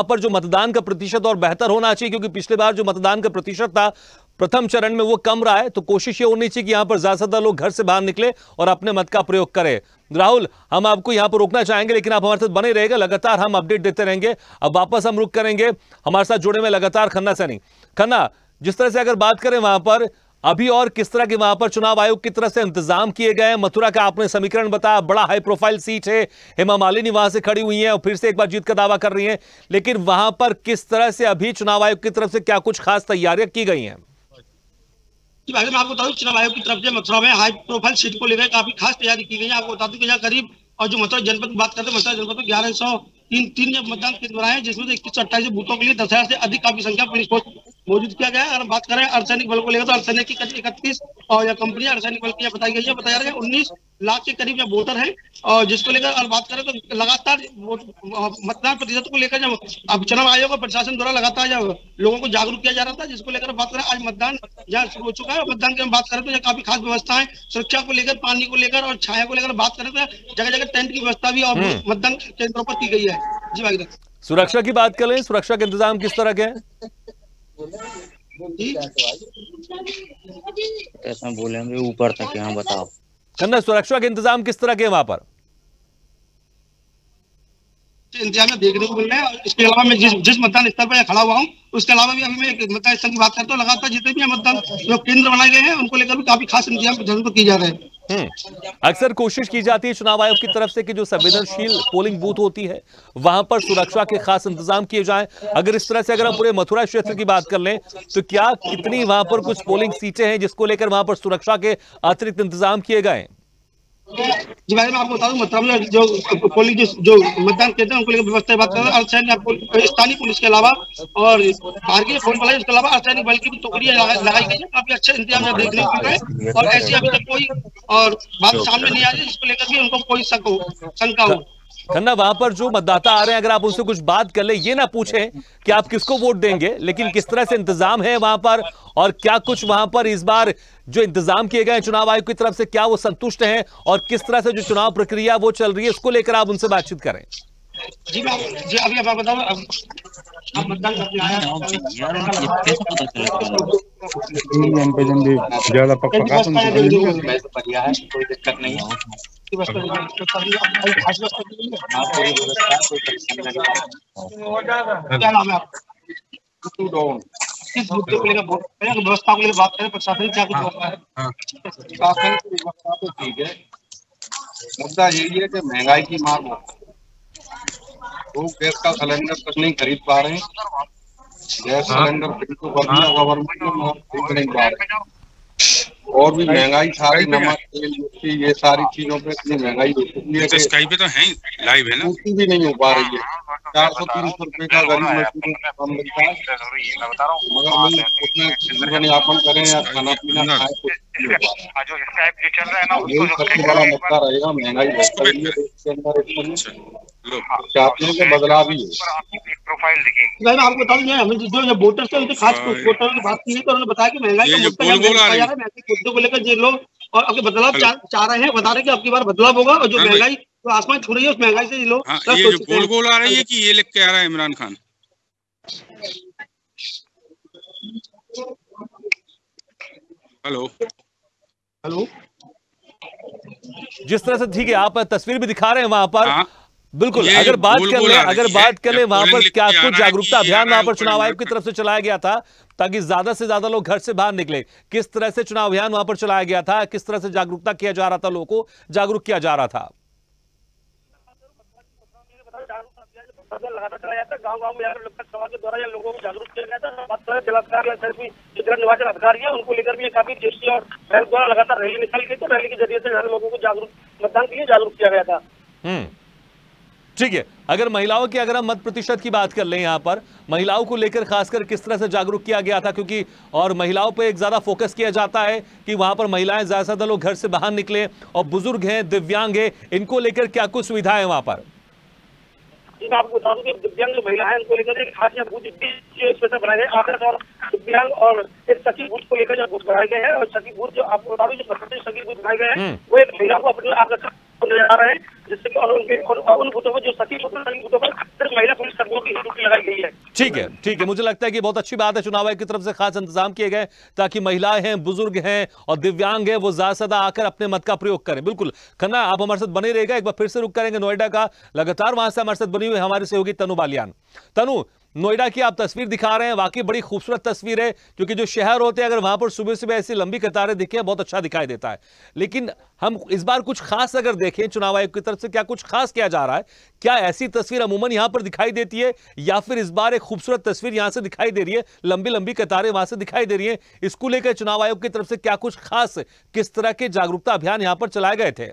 पर जो मतदान का प्रतिशत और बेहतर होना चाहिए, क्योंकि पिछले बार जो मतदान का प्रतिशत था प्रथम चरण में वो कम रहा है। तो कोशिश ये होनी चाहिए कि यहाँ पर ज्यादा से ज्यादा लोग घर से बाहर निकले और अपने मत का प्रयोग करें। राहुल, हम आपको यहाँ पर रोकना चाहेंगे, लेकिन आप हमारे साथ बने रहेगा, लगातार हम अपडेट देते रहेंगे। अब वापस हम रुक करेंगे, हमारे साथ जुड़े में लगातार खन्ना सैनी। खन्ना, जिस तरह से अगर बात करें वहां पर अभी और किस तरह के वहां पर चुनाव आयोग की तरफ से इंतजाम किए गए हैं? मथुरा का आपने समीकरण बताया, बड़ा हाई प्रोफाइल सीट है, हेमा मालिनी वहां से खड़ी हुई हैं और फिर से एक बार जीत का दावा कर रही हैं, लेकिन वहां पर किस तरह से अभी चुनाव आयोग की तरफ से क्या कुछ खास तैयारियां की गई हैं? मैं आपको बता दूं, चुनाव आयोग की तरफ से मथुरा में हाई प्रोफाइल सीट को लेकर काफी खास तैयारी की गई है। आपको बता दूं कि यहाँ करीब, और जो मथुरा जनपद की बात करते हैं, मथुरा जनपद में 1103 मतदान केंद्र बनाए हैं, जिसमें से 2128 बूथों के लिए 10,000 से अधिक काफी संख्या पुलिस फोर्स मौजूद किया गया है। अगर बात करें अर्धसैनिक बल को लेकर तो अर्धसैनिक की 31 और यह कंपनियां अर्धसैनिक बल की बताई गई है। बताया जा रहा है 19 लाख के करीब वोटर है, और जिसको लेकर अगर बात करें तो लगातार मतदान प्रतिशत को लेकर जब अब चुनाव आयोग और प्रशासन द्वारा लगातार जब लोगों को जागरूक किया जा रहा था, जिसको लेकर बात करें आज मतदान जहाँ शुरू हो चुका है। मतदान की बात करें तो यहाँ काफी खास व्यवस्था है, सुरक्षा को लेकर, पानी को लेकर और छाया को लेकर बात करें तो जगह जगह टेंट की व्यवस्था भी और मतदान केंद्रों पर की गई है। जी भाई, सुरक्षा की बात करें, सुरक्षा के इंतजाम किस तरह के हैं? कैसा बोलेंगे ऊपर तक, यहाँ बताओ। खन्ना, सुरक्षा के इंतजाम किस तरह के हैं वहां पर? इंतजाम देखने को मिल रहे हैं। इसके अलावा मैं जिस मतदान स्थल पर खड़ा हुआ हूँ, उसके अलावा भी अभी मैं एक मतदान स्थल की बात करता हूँ, लगातार जितने भी मतदान जो केंद्र बनाए गए हैं उनको लेकर भी काफी खास इंतजाम की जा रहे हैं। अक्सर कोशिश की जाती है चुनाव आयोग की तरफ से कि जो संवेदनशील पोलिंग बूथ होती है वहां पर सुरक्षा के खास इंतजाम किए जाएं। अगर इस तरह से अगर हम पूरे मथुरा क्षेत्र की बात कर लें तो क्या कितनी वहां पर कुछ पोलिंग सीटें हैं जिसको लेकर वहां पर सुरक्षा के अतिरिक्त इंतजाम किए गए? जी भाई, मैं आपको बता दूं, मथुरा में जो पोलिंग जो मतदान केंद्र उनको लेकर व्यवस्था बात कर रहे हैं, स्थानीय पुलिस के अलावा और भारतीय फोन वाले, इसके अलावा अर्धसैनिक बल की भी टुकड़ियां लगाई गई है। काफी अच्छे इंतजाम देखने को मिल रहा है और ऐसी अभी तक कोई और बात सामने नहीं आ रही जिसको लेकर भी उनको कोई शंका हो। खन्ना, वहां पर जो मतदाता आ रहे हैं, अगर आप उनसे कुछ बात कर ले, ये ना पूछें कि आप किसको वोट देंगे, लेकिन किस तरह से इंतजाम है वहां पर और क्या कुछ वहां पर इस बार जो इंतजाम किए गए चुनाव आयोग की तरफ से, क्या वो संतुष्ट हैं और किस तरह से जो चुनाव प्रक्रिया वो चल रही है, उसको लेकर आप उनसे बातचीत करें। जी अभी आप बताओ, आप मतदान करके आया ज्यादा पक्का कोई दिक्कत नहीं है। क्या नाम है आपका? किस मुद्दे को लेकर व्यवस्था को लेकर बात करें, प्रशासन क्या कुछ व्यवस्था है? तो ठीक है, मुद्दा यही है कि महंगाई की मार हो, वो गैस का सिलेंडर तक नहीं खरीद पा रहे हैं। गैस सिलेंडर फिर तो कर दिया गवर्नमेंट ने, खरीद नहीं पा रहे, और भी महंगाई सारी, नमक तेल मिर्ची ये सारी चीजों पे इतनी महंगाई हो चुकी है कि स्काई पे तो है लाइव है ना, पूर्ति भी नहीं हो पा रही है। 400-300 रुपए का गरीब मजदूर कम मिलता है, मगर लोग उसमें जीवन यापन करें या खाना पीना खाए तो यही सबसे बड़ा मुद्दा रहेगा। महंगाई बढ़ रही है, इसके अंदर चाहते हैं कि बदलाव ही हो। आपको बता दें, हमें जो वोटर्स थे उनसे खास वोटरों की बात की है तो उन्होंने बताया कि महंगाई का मुद्दों को लेकर जो लोग और अपने बदलाव चाह रहे हैं, बता रहे हैं कि आपकी बार बदलाव होगा और जो महंगाई तो आसमान छू रही है उस महंगाई से लोग ये जो गोल गोल आ रही है कि ये लिख के आ रहा है इमरान खान। हेलो, जिस तरह से ठीक है आप तस्वीर भी दिखा रहे हैं वहां पर बिल्कुल, अगर बात कर ले वहां पर क्या कुछ जागरूकता अभियान वहां पर चुनाव आयोग की तरफ से चलाया गया था ताकि ज्यादा से ज्यादा लोग घर से बाहर निकले? किस तरह से चुनाव अभियान वहां पर चलाया गया था? किस तरह से जागरूकता किया जा रहा था, लोगों को जागरूक किया जा रहा था? लगातार चलाया जाता है, गाँव में जाकर लोकसभा समाज के द्वारा लोगों को जागरूक किया गया था। जिला निर्वाचन अधिकारी है उनको लेकर भी काफी जेसी और बैंक द्वारा लगातार रैली निकाली गई, तो रैली के जरिए से लोगों को जागरूक मतदान के लिए जागरूक किया गया था। ठीक है, अगर महिलाओं की अगर हम मत प्रतिशत की बात कर लें, यहाँ पर महिलाओं को लेकर खासकर किस तरह से जागरूक किया गया था? क्योंकि और महिलाओं पे एक ज्यादा फोकस किया जाता है कि वहां पर महिलाएं ज्यादा से ज्यादा लोग घर से बाहर निकले, और बुजुर्ग हैं, दिव्यांग है, इनको लेकर क्या कुछ सुविधा है वहां पर? आपको बता दूं कि दिव्यांग महिलाएं उनको लेकर एक खास बूथ बनाए गए, आदर्श और दिव्यांग और एक सखी बूथ को लेकर जो बूथ बनाए गए हैं, और सखी बूथ जो आपको बता दूं जो सखी बूथ बनाए गए हैं वो एक महिला को अपने आप नजर आ रहे हैं, जिससे कि उन बूथों पर जो सखी बूथों पर सिर्फ महिला पुलिस कर्मियों की ड्यूटी लगाई गई है। ठीक है, मुझे लगता है कि बहुत अच्छी बात है, चुनाव आयोग की तरफ से खास इंतजाम किए गए ताकि महिलाएं हैं, बुजुर्ग हैं और दिव्यांग हैं, वो ज्यादा से ज्यादा आकर अपने मत का प्रयोग करें। बिल्कुल खन्ना, आप हमारे साथ बने रहेगा। एक बार फिर से रुक करेंगे नोएडा का, लगातार वहां से हमारे साथ बनी हुई हमारे सहयोगी तनु बालियान। तनु, नोएडा की आप तस्वीर दिखा रहे हैं, वाकई बड़ी खूबसूरत तस्वीर है, क्योंकि जो शहर होते हैं अगर वहां पर सुबह सुबह ऐसी लंबी कतारें दिखे बहुत अच्छा दिखाई देता है। लेकिन हम इस बार कुछ खास अगर देखें चुनाव आयोग की तरफ से, क्या कुछ खास किया जा रहा है? क्या ऐसी तस्वीर अमूमन यहां पर दिखाई देती है, या फिर इस बार एक खूबसूरत तस्वीर यहां से दिखाई दे रही है, लंबी लंबी कतारें वहां से दिखाई दे रही है? इसको लेकर चुनाव आयोग की तरफ से क्या कुछ खास, किस तरह के जागरूकता अभियान यहां पर चलाए गए थे?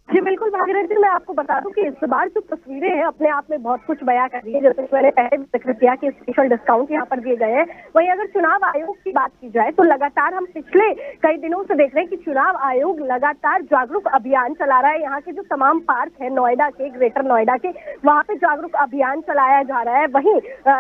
जी बिल्कुल भागीरथ जी, मैं आपको बता दूं कि इस बार जो तस्वीरें हैं अपने आप में बहुत कुछ बयां कर रही है। जैसे मैंने पहले भी जिक्र किया कि स्पेशल डिस्काउंट यहाँ पर दिए गए हैं, वहीं अगर चुनाव आयोग की बात की जाए तो लगातार हम पिछले कई दिनों से देख रहे हैं कि चुनाव आयोग लगातार जागरूक अभियान चला रहा है। यहाँ के जो तमाम पार्क है नोएडा के, ग्रेटर नोएडा के, वहाँ पे जागरूक अभियान चलाया जा रहा है। वहीं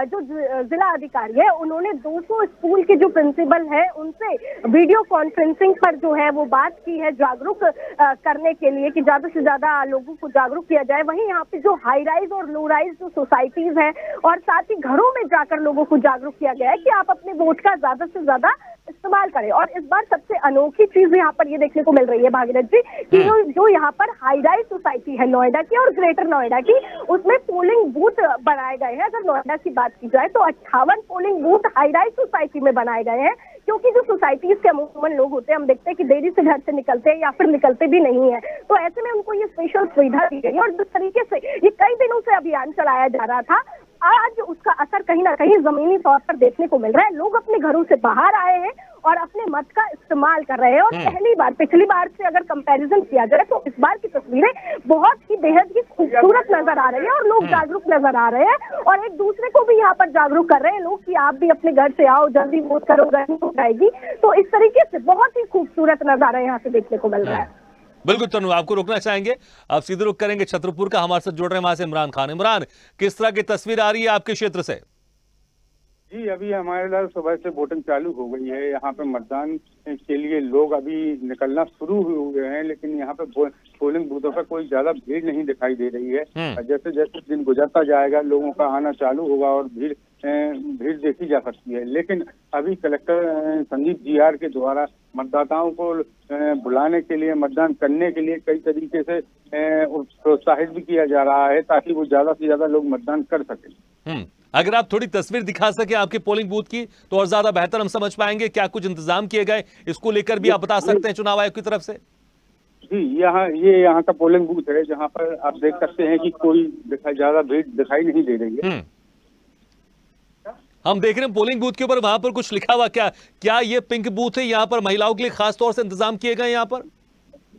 जो जिला अधिकारी है उन्होंने 200 स्कूल के जो प्रिंसिपल है उनसे वीडियो कॉन्फ्रेंसिंग पर जो है वो बात की है जागरूक करने के लिए कि ज्यादा से ज्यादा लोगों को जागरूक किया जाए। वहीं यहाँ पे जो हाई राइज और लो राइज जो सोसाइटीज है और साथ ही घरों में जाकर लोगों को जागरूक किया गया है कि आप अपने वोट का ज्यादा से ज्यादा इस्तेमाल करें। और इस बार सबसे अनोखी चीज यहाँ पर ये देखने को मिल रही है भागीरथ जी कि जो यहाँ पर हाई राइज सोसाइटी है नोएडा की और ग्रेटर नोएडा की, उसमें पोलिंग बूथ बनाए गए हैं। अगर नोएडा की बात की जाए तो 58 polling booth high rise society में बनाए गए हैं, क्योंकि जो सोसाइटीज के अमूमन लोग होते हैं हम देखते हैं कि देरी से घर से निकलते हैं या फिर निकलते भी नहीं है, तो ऐसे में उनको ये स्पेशल सुविधा दी गई। और जिस तरीके से ये कई दिनों से अभियान चलाया जा रहा था, आज उसका असर कहीं ना कहीं जमीनी तौर पर देखने को मिल रहा है। लोग अपने घरों से बाहर आए हैं और अपने मत का इस्तेमाल कर रहे हैं। और पहली बार पिछली बार से अगर कंपैरिजन किया जाए तो इस बार की तस्वीरें बहुत ही बेहद ही खूबसूरत नजर आ रही है और लोग जागरूक नजर आ रहे हैं और एक दूसरे को भी यहाँ पर जागरूक कर रहे हैं लोग कि आप भी अपने घर से आओ, जल्दी वोट करो, गर्मी हो जाएगी। तो इस तरीके से बहुत ही खूबसूरत नजारा यहाँ से देखने को मिल रहा है। बिल्कुल तनु, आपको रोकना चाहेंगे, आप सीधे रुक करेंगे छतरपुर का। हमारे साथ जुड़ रहे हैं वहां से इमरान खान। इमरान, किस तरह की तस्वीर आ रही है आपके क्षेत्र से? जी अभी हमारे लिए सुबह से वोटिंग चालू हो गई है। यहाँ पे मतदान के लिए लोग अभी निकलना शुरू हुए हैं, लेकिन यहाँ पे पोलिंग बूथों पर कोई ज्यादा भीड़ नहीं दिखाई दे रही है। जैसे जैसे दिन गुजरता जाएगा लोगों का आना चालू होगा और भीड़ देखी जा सकती है। लेकिन अभी कलेक्टर संदीप जीआर के द्वारा मतदाताओं को बुलाने के लिए, मतदान करने के लिए कई तरीके से प्रोत्साहित भी किया जा रहा है ताकि वो ज्यादा से ज्यादा लोग मतदान कर सकें। अगर आप थोड़ी तस्वीर दिखा सके आपके पोलिंग बूथ की तो और ज्यादा बेहतर हम समझ पाएंगे। क्या कुछ इंतजाम किए गए, इसको लेकर भी आप बता सकते हैं चुनाव आयोग की तरफ से? जी यहाँ का पोलिंग बूथ है जहाँ पर आप देख सकते हैं कि कोई ज्यादा भीड़ दिखाई नहीं दे रही है। हम देख रहे हैं पोलिंग बूथ के ऊपर वहां पर कुछ लिखा हुआ, क्या ये पिंक बूथ है? यहाँ पर महिलाओं के लिए खास तौर से इंतजाम किए गए यहाँ पर?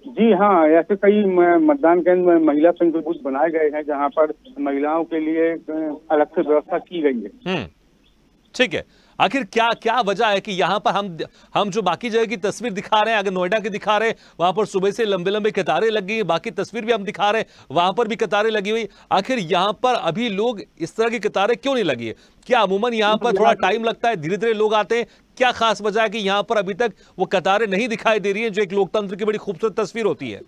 जी हाँ, ऐसे कई मतदान केंद्र में महिला पिंक बूथ बनाए गए हैं जहाँ पर महिलाओं के लिए अलग से व्यवस्था की गई है। ठीक है, आखिर क्या वजह है कि यहाँ पर हम जो बाकी जगह की तस्वीर दिखा रहे हैं, अगर नोएडा की दिखा रहे हैं वहां पर सुबह से लंबे लंबे कतारें लगी हैं, बाकी तस्वीर भी हम दिखा रहे हैं वहां पर भी कतारें लगी हुई, आखिर यहाँ पर अभी लोग इस तरह की कतारें क्यों नहीं लगी है? क्या अमूमन यहाँ पर थोड़ा टाइम लगता है, धीरे धीरे लोग आते हैं? क्या खास वजह है कि यहाँ पर अभी तक वो कतारें नहीं दिखाई दे रही है, जो एक लोकतंत्र की बड़ी खूबसूरत तस्वीर होती है?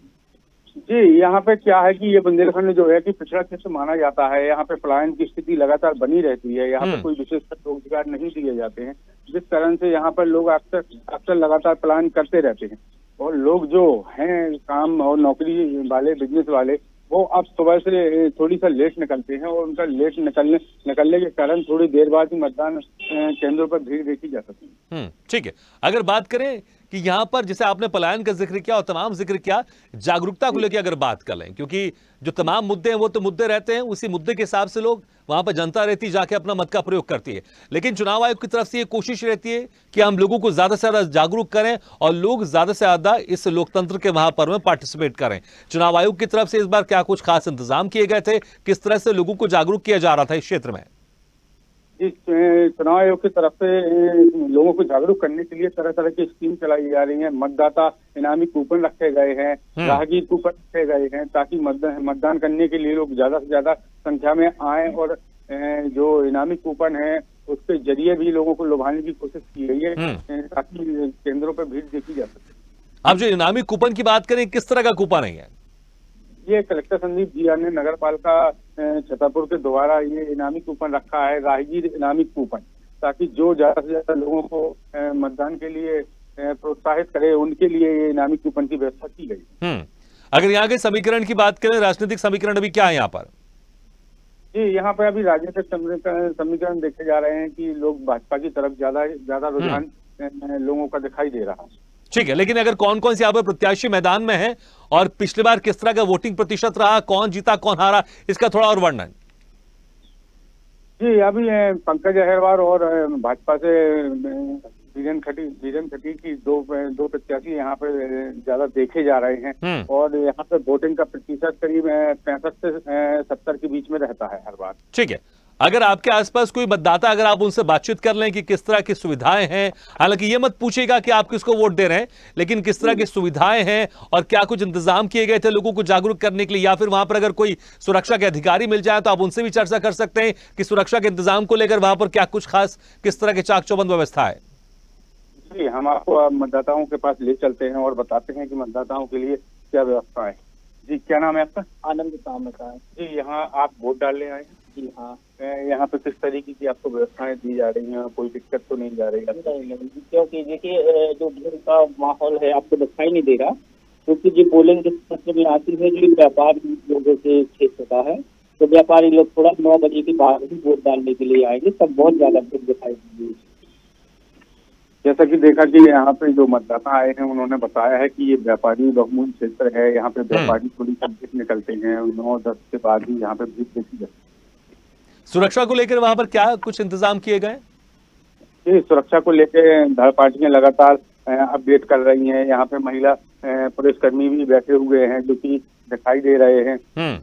जी यहाँ पे क्या है कि ये बुंदेलखंड जो है कि पिछड़ा क्षेत्र माना जाता है। यहाँ पे पलायन की स्थिति लगातार बनी रहती है। यहाँ पे कोई विशेष रोजगार नहीं दिए जाते हैं, जिस कारण से यहाँ पर लोग अक्सर लगातार पलायन करते रहते हैं। और लोग जो हैं काम और नौकरी वाले, बिजनेस वाले, वो अब सुबह से थोड़ी सा लेट निकलते हैं और उनका लेट निकलने के कारण थोड़ी देर बाद ही मतदान केंद्रों पर भीड़ देखी जा सकती है। ठीक है, अगर बात करें कि यहाँ पर जैसे आपने पलायन का जिक्र किया और तमाम जिक्र किया, जागरूकता को लेकर अगर बात कर लें, क्योंकि जो तमाम मुद्दे हैं वो तो मुद्दे रहते हैं, उसी मुद्दे के हिसाब से लोग वहां पर जनता रहती जाके अपना मत का प्रयोग करती है, लेकिन चुनाव आयोग की तरफ से ये कोशिश रहती है कि हम लोगों को ज्यादा से ज्यादा जागरूक करें और लोग ज्यादा से ज्यादा इस लोकतंत्र के महापर्व में पार्टिसिपेट करें। चुनाव आयोग की तरफ से इस बार क्या कुछ खास इंतजाम किए गए थे, किस तरह से लोगों को जागरूक किया जा रहा था इस क्षेत्र में? इस चुनाव आयोग की तरफ से लोगों को जागरूक करने के लिए तरह तरह की स्कीम चलाई जा रही है। मतदाता इनामी कूपन रखे गए हैं, राहगीर कूपन रखे गए हैं, ताकि मतदान करने के लिए लोग ज्यादा से ज्यादा संख्या में आए और जो इनामी कूपन है उसके जरिए भी लोगों को लुभाने की कोशिश की गई है ताकि केंद्रों पर भीड़ देखी जा सके। आप जो इनामी कूपन की बात करें, किस तरह का कूपन है? ये कलेक्टर संदीप जी ने नगर पालिका छतरपुर के द्वारा ये इनामी कूपन रखा है, राहगीर इनामी कूपन, ताकि जो ज्यादा से ज्यादा लोगों को मतदान के लिए प्रोत्साहित करे, उनके लिए ये इनामी कूपन की व्यवस्था की गई। अगर यहाँ के समीकरण की बात करें, राजनीतिक समीकरण अभी क्या है यहाँ पर? जी, यहाँ पर अभी राजनीतिक समीकरण देखे जा रहे हैं कि लोग भाजपा की तरफ ज्यादा रुझान लोगों का दिखाई दे रहा है। ठीक है, लेकिन अगर कौन कौन से यहाँ पर प्रत्याशी मैदान में है और पिछली बार किस तरह का वोटिंग प्रतिशत रहा, कौन जीता कौन हारा, इसका थोड़ा और वर्णन। जी, अभी पंकज अहिरवार और भाजपा से धीरेन खटी की दो प्रत्याशी यहाँ पे ज्यादा देखे जा रहे हैं और यहाँ पे वोटिंग का प्रतिशत करीब 65 से 70 के बीच में रहता है हर बार। ठीक है, अगर आपके आसपास कोई मतदाता, अगर आप उनसे बातचीत कर लें कि किस तरह की सुविधाएं हैं, हालांकि ये मत पूछेगा कि आप किसको वोट दे रहे हैं, लेकिन किस तरह की सुविधाएं हैं और क्या कुछ इंतजाम किए गए थे लोगों को जागरूक करने के लिए, या फिर वहां पर अगर कोई सुरक्षा के अधिकारी मिल जाए तो आप उनसे भी चर्चा कर सकते हैं कि सुरक्षा के इंतजाम को लेकर वहां पर क्या कुछ खास किस तरह के चाक चौबंद व्यवस्था है। जी, हम आपको मतदाताओं के पास ले चलते हैं और बताते हैं कि मतदाताओं के लिए क्या व्यवस्था है। जी, क्या नाम है आपका? आनंद सामने का है जी। यहाँ आप वोट डालने आए हैं? जी हाँ। यहाँ पे किस तरीके की आपको व्यवस्थाएं दी जा रही हैं? कोई दिक्कत तो नहीं जा रही? नहीं, क्योंकि देखिए जो भीड़ का माहौल है आपको दिखाई नहीं दे रहा, क्योंकि जो पोलिंग के क्षेत्र में आती है जो व्यापारी लोगों के क्षेत्र का है, तो व्यापारी लोग थोड़ा 9 बजे के बाद ही वोट डालने के लिए आएंगे, सब बहुत ज्यादा भीड़ दिखाई देगी। जैसा कि देखा कि यहाँ पे जो मतदाता आए हैं उन्होंने बताया है कि ये व्यापारी बहुमूल्य क्षेत्र है, यहाँ पे व्यापारी थोड़ी कम निकलते हैं, 9-10 के बाद ही यहाँ पे भीड़ देखी जाती है। सुरक्षा को लेकर वहां पर क्या कुछ इंतजाम किए गए? सुरक्षा को लेकर धड़ पार्टियां लगातार अपडेट कर रही हैं। यहाँ पे महिला पुलिसकर्मी भी बैठे हुए हैं जो कि दिखाई दे रहे हैं।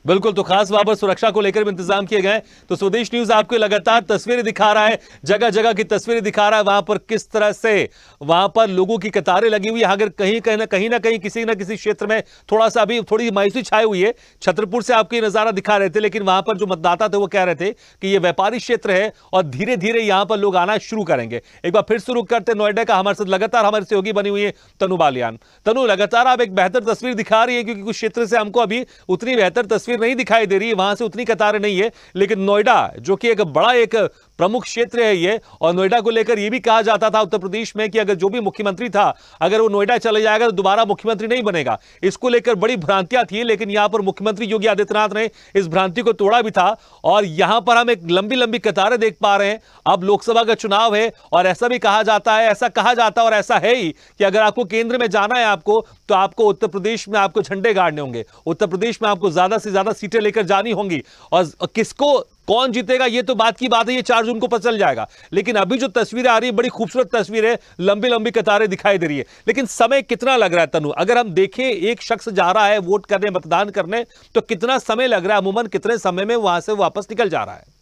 बिल्कुल, तो खास वहां पर सुरक्षा को लेकर भी इंतजाम किए गए। तो स्वदेश न्यूज आपको लगातार तस्वीरें दिखा रहा है, जगह जगह की तस्वीरें दिखा रहा है वहां पर किस तरह से वहां पर लोगों की कतारें लगी हुई है। अगर कहीं ना कहीं किसी न किसी क्षेत्र में थोड़ा सा अभी थोड़ी मायूसी छाई हुई है। छतरपुर से आपको ये नजारा दिखा रहे थे, लेकिन वहां पर जो मतदाता थे वो कह रहे थे कि ये व्यापारी क्षेत्र है और धीरे धीरे यहां पर लोग आना शुरू करेंगे। एक बार फिर शुरू करते नोएडा का, हमारे साथ लगातार हमारी सहयोगी बनी हुई है तनु बालियान। तनु, लगातार आप एक बेहतर तस्वीर दिखा रही है, क्योंकि कुछ क्षेत्र से हमको अभी उतनी बेहतर तस्वीर नहीं दिखाई दे रही है, वहां से उतनी कतारें नहीं है, लेकिन नोएडा जो कि एक बड़ा एक प्रमुख क्षेत्र है ये, और नोएडा को लेकर यह भी कहा जाता था उत्तर प्रदेश में कि अगर जो भी मुख्यमंत्री था अगर वो नोएडा चले जाएगा तो दोबारा मुख्यमंत्री नहीं बनेगा। इसको लेकर बड़ी भ्रांतियां थी, लेकिन यहां पर मुख्यमंत्री योगी आदित्यनाथ ने इस भ्रांति को तोड़ा भी था और यहां पर हम एक लंबी लंबी कतारें देख पा रहे हैं। अब लोकसभा का चुनाव है और ऐसा भी कहा जाता है, ऐसा कहा जाता है और ऐसा है ही कि अगर आपको केंद्र में जाना है आपको, तो आपको उत्तर प्रदेश में आपको झंडे गाड़ने होंगे, उत्तर प्रदेश में आपको ज्यादा से ज्यादा सीटें लेकर जानी होंगी। और किसको कौन जीतेगा ये तो बात की बात है, ये 4 जून को पता चल जाएगा। लेकिन अभी जो तस्वीरें आ रही है बड़ी खूबसूरत तस्वीर है, लंबी लंबी कतारें दिखाई दे रही है। लेकिन समय कितना लग रहा है तनु? अगर हम देखें एक शख्स जा रहा है वोट करने, मतदान करने, तो कितना समय लग रहा है? अमूमन कितने समय में वहां से वापस निकल जा रहा है?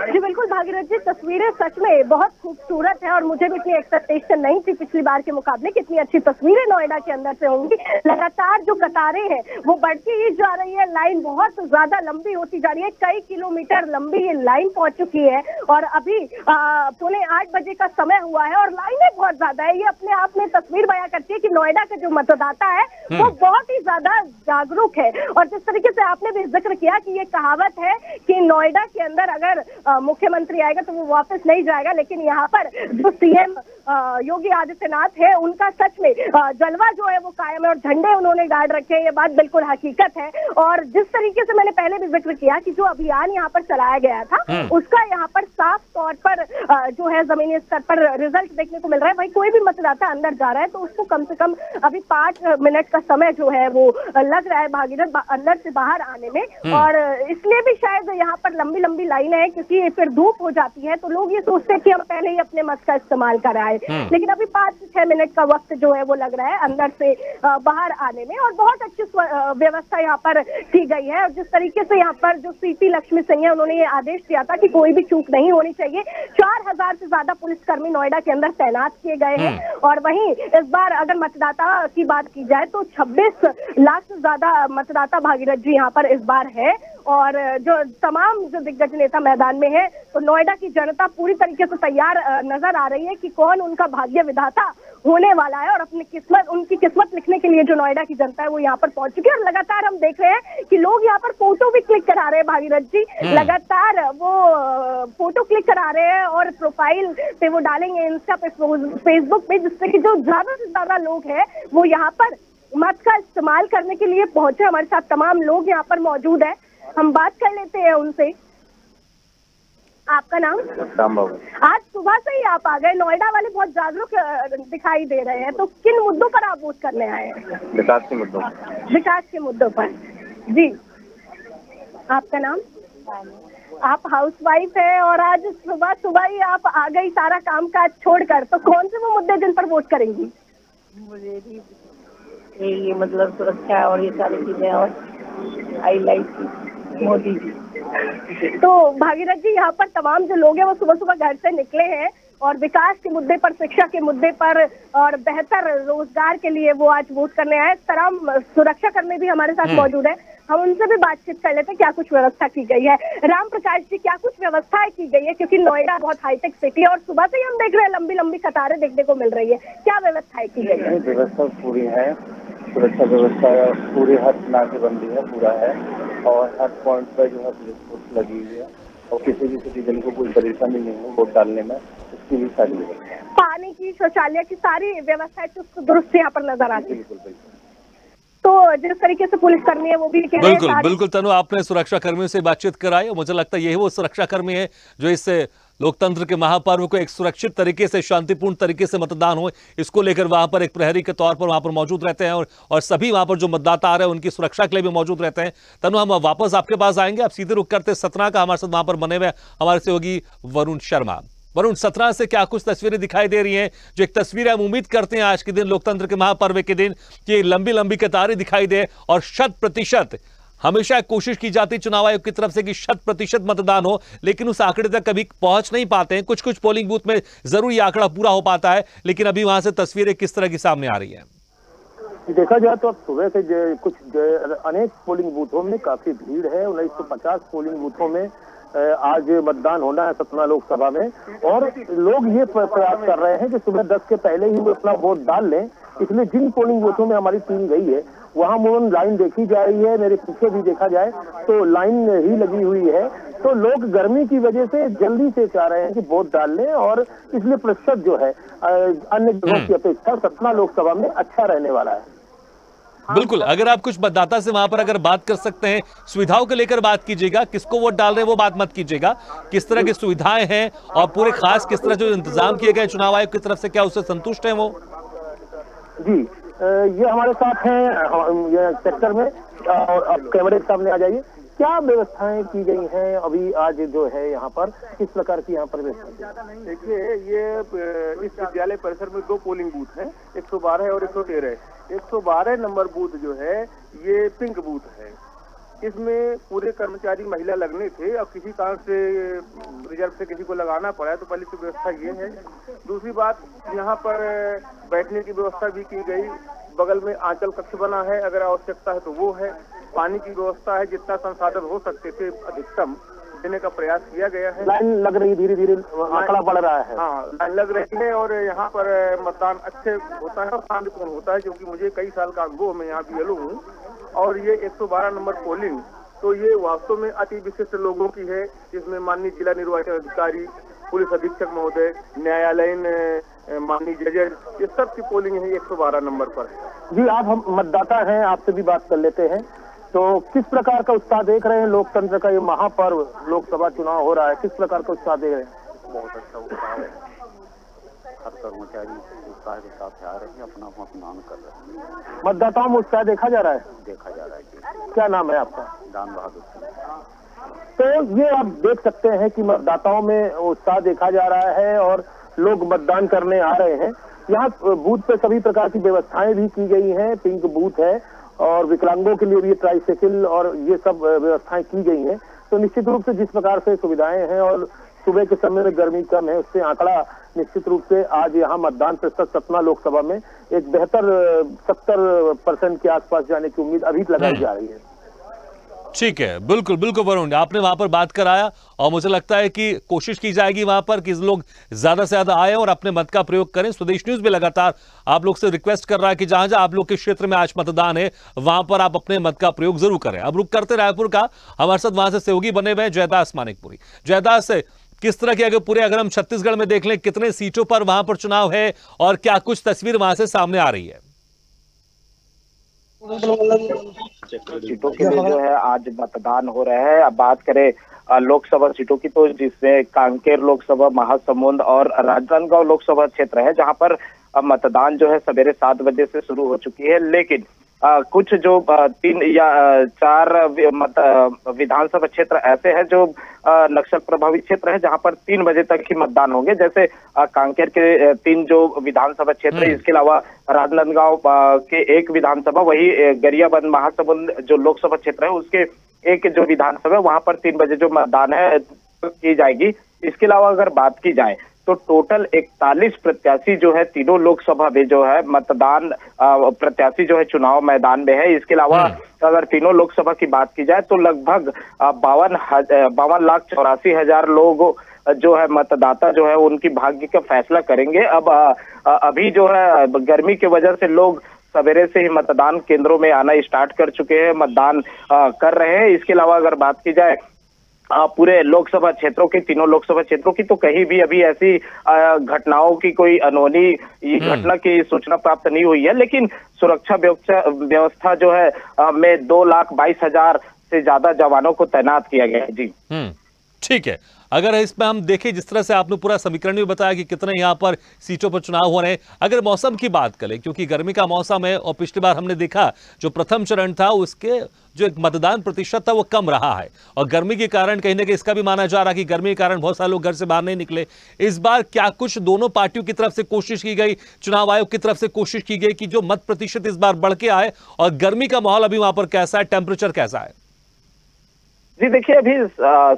जी बिल्कुल भागीरथ जी, तस्वीरें सच में बहुत खूबसूरत है और मुझे भी इतनी एक्सपेक्टेशन नहीं थी पिछली बार के मुकाबले कितनी अच्छी तस्वीरें नोएडा के अंदर से होंगी। लगातार जो कतारें हैं वो बढ़ती ही जा रही है, लाइन बहुत ज्यादा लंबी होती जा रही है, कई किलोमीटर लंबी ये लाइन पहुंच चुकी है और अभी 7:45 बजे का समय हुआ है और लाइनें बहुत ज्यादा है। ये अपने आप में तस्वीर बयां करती है कि नोएडा का जो मतदाता है वो बहुत ही ज्यादा जागरूक है। और जिस तरीके से आपने भी जिक्र किया कि ये कहावत है कि नोएडा के अंदर अगर मुख्यमंत्री आएगा तो वो वापस नहीं जाएगा, लेकिन यहाँ पर जो सीएम योगी आदित्यनाथ है उनका सच में जलवा जो है वो कायम है और झंडे उन्होंने गाड़ रखे हैं, ये बात बिल्कुल हकीकत है। और जिस तरीके से मैंने पहले भी जिक्र किया कि जो अभियान यहाँ पर चलाया गया था उसका यहाँ पर साफ तौर पर जो है जमीनी स्तर पर रिजल्ट देखने को मिल रहा है। भाई कोई भी मतदाता अंदर जा रहा है तो उसको कम से कम अभी 5 मिनट का समय जो है वो लग रहा है भागीरथ अंदर से बाहर आने में, और इसलिए भी शायद यहाँ पर लंबी लंबी लाइन है क्योंकि फिर धूप हो जाती है तो लोग ये सोचते हैं कि हम पहले ही अपने मत का इस्तेमाल कराए, लेकिन अभी 5 से 6 मिनट का वक्त जो है वो लग रहा है अंदर से बाहर आने में। और बहुत अच्छी व्यवस्था यहाँ पर की गई है और जिस तरीके से यहाँ पर जो सीपी लक्ष्मी सिंह है उन्होंने ये आदेश दिया था कि कोई भी चूक नहीं होनी चाहिए। 4000 से ज्यादा पुलिसकर्मी नोएडा के अंदर तैनात किए गए हैं और वहीं इस बार अगर मतदाता की बात की जाए तो 26 लाख से ज्यादा मतदाता भागीरथ जी यहाँ पर इस बार है। और जो तमाम जो दिग्गज नेता मैदान में है तो नोएडा की जनता पूरी तरीके से तैयार नजर आ रही है कि कौन उनका भाग्य विधाता होने वाला है और अपनी उनकी किस्मत लिखने के लिए जो नोएडा की जनता है वो यहाँ पर पहुंच चुकी है। और लगातार हम देख रहे हैं कि लोग यहाँ पर फोटो भी क्लिक करा रहे हैं भागीरथ जी, लगातार वो फोटो क्लिक करा रहे हैं और प्रोफाइल पे वो डालेंगे इंस्टा पे, फेसबुक पे, जिससे कि जो ज्यादा से ज्यादा लोग हैं वो यहाँ पर मत का इस्तेमाल करने के लिए पहुंचे। हमारे साथ तमाम लोग यहाँ पर मौजूद है, हम बात कर लेते हैं उनसे। आपका नाम? राम बाबू। आज सुबह से ही आप आ गए, नोएडा वाले बहुत जागरूक दिखाई दे रहे हैं, तो किन मुद्दों पर आप वोट करने आए हैं? विकास के मुद्दों। विकास के मुद्दों पर जी। आपका नाम? आप हाउसवाइफ है और आज सुबह सुबह ही आप आ गई सारा काम काज छोड़कर, तो कौन से वो मुद्दे जिन पर वोट करेंगी? मुझे भी ये मतलब सुरक्षा और ये सारी चीजें और हाईलाइट मोदी जी। तो भागीरथ जी यहाँ पर तमाम जो लोग हैं वो सुबह सुबह घर से निकले हैं और विकास के मुद्दे पर, शिक्षा के मुद्दे पर और बेहतर रोजगार के लिए वो आज वोट करने आए। तमाम सुरक्षा कर्मी भी हमारे साथ मौजूद है, हम उनसे भी बातचीत कर लेते हैं क्या कुछ व्यवस्था की गई है। राम प्रकाश जी, क्या कुछ व्यवस्थाएं की गई है, क्योंकि नोएडा बहुत हाईटेक सिटी है और सुबह से ही हम देख रहे हैं लंबी लंबी कतारें देखने को मिल रही है, क्या व्यवस्थाएं की गई है? व्यवस्था पूरी है, सुरक्षा व्यवस्था पूरी, हर नाकेबंदी है, पूरा है और हर पॉइंट पर जो है पुलिस फोर्स लगी हुई है और किसी भी सिटीजन को कोई परेशानी नहीं है वोट डालने में, उसकी भी सारी व्यवस्था। पानी की, शौचालय की सारी व्यवस्थाएं चुस्त दुरुस्त यहाँ पर नजर आती है। बिल्कुल बिल्कुल। तो जिस तरीके से पुलिसकर्मी है वो भी कह रहे हैं। बिल्कुल बिल्कुल तनु, आपने सुरक्षा कर्मियों से बातचीत कराई और मुझे लगता है यही वो सुरक्षा कर्मी है जो इस लोकतंत्र के महापर्व को एक सुरक्षित तरीके से, शांतिपूर्ण तरीके से मतदान हो, इसको लेकर वहां पर एक प्रहरी के तौर पर वहां पर मौजूद रहते हैं और सभी वहां पर जो मतदाता आ रहे हैं उनकी सुरक्षा के लिए भी मौजूद रहते हैं। तनु, हम वापस आपके पास आएंगे, आप सीधे रुक करते सतना का, हमारे साथ वहां पर बने हुए हमारे सहयोगी वरुण शर्मा। वरुण, सतना से क्या कुछ तस्वीरें दिखाई दे रही हैं, जो एक तस्वीर हम उम्मीद करते हैं आज के दिन, लोकतंत्र के महापर्व के दिन, कि लंबी लंबी कतारें दिखाई दे और 100% हमेशा कोशिश की जाती चुनाव आयोग की तरफ से कि 100% मतदान हो, लेकिन उस आंकड़े तक कभी पहुंच नहीं पाते हैं। कुछ कुछ पोलिंग बूथ में जरूर ये आंकड़ा पूरा हो पाता है, लेकिन अभी वहां से तस्वीरें किस तरह की सामने आ रही है? देखा जाए तो अब सुबह से अनेक पोलिंग बूथों में काफी भीड़ है। 1950 पोलिंग बूथों में आज मतदान होना है सतना लोकसभा में, और लोग ये प्रयास कर रहे हैं कि सुबह 10 के पहले ही वो अपना वोट डाल लें। इसलिए जिन पोलिंग बूथों में हमारी टीम गई है वहां मूल लाइन देखी जा रही है, मेरे पीछे भी देखा जाए तो लाइन ही लगी हुई है। तो लोग गर्मी की वजह से जल्दी से चाह रहे हैं कि वोट डाल लें, और इसलिए प्रतिशत जो है अन्य जगहों की अपेक्षा सतना लोकसभा में अच्छा रहने वाला है। बिल्कुल, अगर आप कुछ मतदाता से वहां पर अगर बात कर सकते हैं, सुविधाओं को लेकर बात कीजिएगा, किसको वोट डाल रहे हैं वो बात मत कीजिएगा, किस तरह की सुविधाएं हैं और पूरे खास किस तरह जो इंतजाम किए गए चुनाव आयोग की तरफ से, क्या उससे संतुष्ट हैं वो? जी, ये हमारे साथ हैं ये सेक्टर में, और अब कैमरे के सामने आ जाइए। क्या व्यवस्थाएं की गई हैं अभी आज जो है यहाँ पर, किस प्रकार की यहाँ पर व्यवस्था? देखिए, ये इस विद्यालय परिसर में 2 पोलिंग बूथ हैं, 112 और 113। 112 नंबर बूथ जो है ये पिंक बूथ है। इसमें पूरे कर्मचारी महिला लगने थे और किसी कारण से रिजर्व से किसी को लगाना पड़ा है, तो पहली तो व्यवस्था ये है। दूसरी बात, यहाँ पर बैठने की व्यवस्था भी की गई, बगल में आंचल कक्ष बना है, अगर आवश्यकता है तो वो है। पानी की व्यवस्था है, जितना संसाधन हो सकते थे अधिकतम देने का प्रयास किया गया है। लाइन लग रही, धीरे धीरे आंकड़ा बढ़ रहा है। हाँ, लाइन लग रही है और यहाँ पर मतदान अच्छे होता है और शांतिपूर्ण होता है, क्योंकि मुझे कई साल का अनुभव, मैं यहाँ बीएलओ हूँ। और ये 112 नंबर पोलिंग तो ये वास्तव में अति विशिष्ट लोगों की है, जिसमें माननीय जिला निर्वाचन अधिकारी पुलिस अधीक्षक महोदय, न्यायालयीन माननीय जजेस, ये सब की पोलिंग है 112 नंबर पर। जी, आप हम मतदाता हैं, आपसे भी बात कर लेते हैं। तो किस प्रकार का उत्साह देख रहे हैं लोकतंत्र का, ये महापर्व लोकसभा चुनाव हो रहा है, किस प्रकार का उत्साह देख रहे हैं? बहुत अच्छा उत्साह है, हर कर्मचारी उत्साह के साथ आ रहे हैं, अपना मतदान कर रहे हैं। मतदाताओं में उत्साह देखा जा रहा है? देखा जा रहा है। क्या नाम है आपका? दान बहादुर सिंह। तो ये आप देख सकते हैं कि मतदाताओं में उत्साह देखा जा रहा है और लोग मतदान करने आ रहे हैं। यहाँ बूथ पे सभी प्रकार की व्यवस्थाएं भी की गई हैं, पिंक बूथ है और विकलांगों के लिए भी ट्राईसाइकिल और ये सब व्यवस्थाएं की गई हैं। तो निश्चित रूप से जिस प्रकार से सुविधाएं हैं और सुबह के समय में गर्मी कम है, उससे आंकड़ा निश्चित रूप से आज यहाँ मतदान प्रतिशत सतना लोकसभा में एक बेहतर 70% के आसपास जाने की उम्मीद अभी लगाई जा रही है। ठीक है, बिल्कुल बिल्कुल वरुण, आपने वहां पर बात कराया और मुझे लगता है कि कोशिश की जाएगी वहां पर कि लोग ज्यादा से ज्यादा आए और अपने मत का प्रयोग करें। स्वदेश न्यूज भी लगातार आप लोग से रिक्वेस्ट कर रहा है कि जहां जहां आप लोग के क्षेत्र में आज मतदान है वहां पर आप अपने मत का प्रयोग जरूर करें। अब रुक करते रायपुर का, हमारे साथ वहां से सहयोगी बने हुए जयदास मानिकपुरी। जयदास, से किस तरह के अगर हम छत्तीसगढ़ में देख लें, कितने सीटों पर वहां पर चुनाव है और क्या कुछ तस्वीर वहां से सामने आ रही है? सीटों के लिए जो है आज मतदान हो रहा है। अब बात करें लोकसभा सीटों की, तो जिसमें कांकेर लोकसभा, महासमुंद और राजनांदगांव लोकसभा क्षेत्र है, जहां पर मतदान जो है सवेरे 7 बजे से शुरू हो चुकी है। लेकिन कुछ जो 3 या 4 विधानसभा क्षेत्र ऐसे हैं जो नक्सल प्रभावित क्षेत्र है, जहां पर 3 बजे तक ही मतदान होंगे। जैसे कांकेर के 3 जो विधानसभा क्षेत्र है, इसके अलावा राजनांदगांव के 1 विधानसभा, वही गरियाबंद महासमुंद जो लोकसभा क्षेत्र है उसके 1 जो विधानसभा है, वहां पर 3 बजे जो मतदान है की जाएगी। इसके अलावा अगर बात की जाए तो टोटल 41 प्रत्याशी जो है तीनों लोकसभा में जो है मतदान प्रत्याशी जो है चुनाव मैदान में है। इसके अलावा अगर तीनों लोकसभा की बात की जाए तो लगभग 52,84,000 लोग जो है मतदाता जो है उनकी भाग्य का फैसला करेंगे। अब अभी जो है गर्मी की वजह से लोग सवेरे से ही मतदान केंद्रों में आना स्टार्ट कर चुके हैं, मतदान कर रहे हैं। इसके अलावा अगर बात की जाए पूरे लोकसभा क्षेत्रों की, तीनों लोकसभा क्षेत्रों की, तो कहीं भी अभी ऐसी घटनाओं की कोई अनहोनी घटना की सूचना प्राप्त नहीं हुई है। लेकिन सुरक्षा व्यवस्था जो है में 2,22,000 से ज्यादा जवानों को तैनात किया गया है। जी ठीक है, अगर इसमें हम देखें जिस तरह से आपने पूरा समीकरण भी बताया कि कितने यहाँ पर सीटों पर चुनाव हो रहे हैं, अगर मौसम की बात करें, क्योंकि गर्मी का मौसम है और पिछली बार हमने देखा जो प्रथम चरण था उसके जो एक मतदान प्रतिशत था वो कम रहा है और गर्मी के कारण कहीं ना कहीं इसका भी माना जा रहा है कि गर्मी के कारण बहुत सारे लोग घर से बाहर नहीं निकले। इस बार क्या कुछ दोनों पार्टियों की तरफ से कोशिश की गई, चुनाव आयोग की तरफ से कोशिश की गई कि जो मत प्रतिशत इस बार बढ़ के आए, और गर्मी का माहौल अभी वहां पर कैसा है, टेम्परेचर कैसा है? जी देखिए, अभी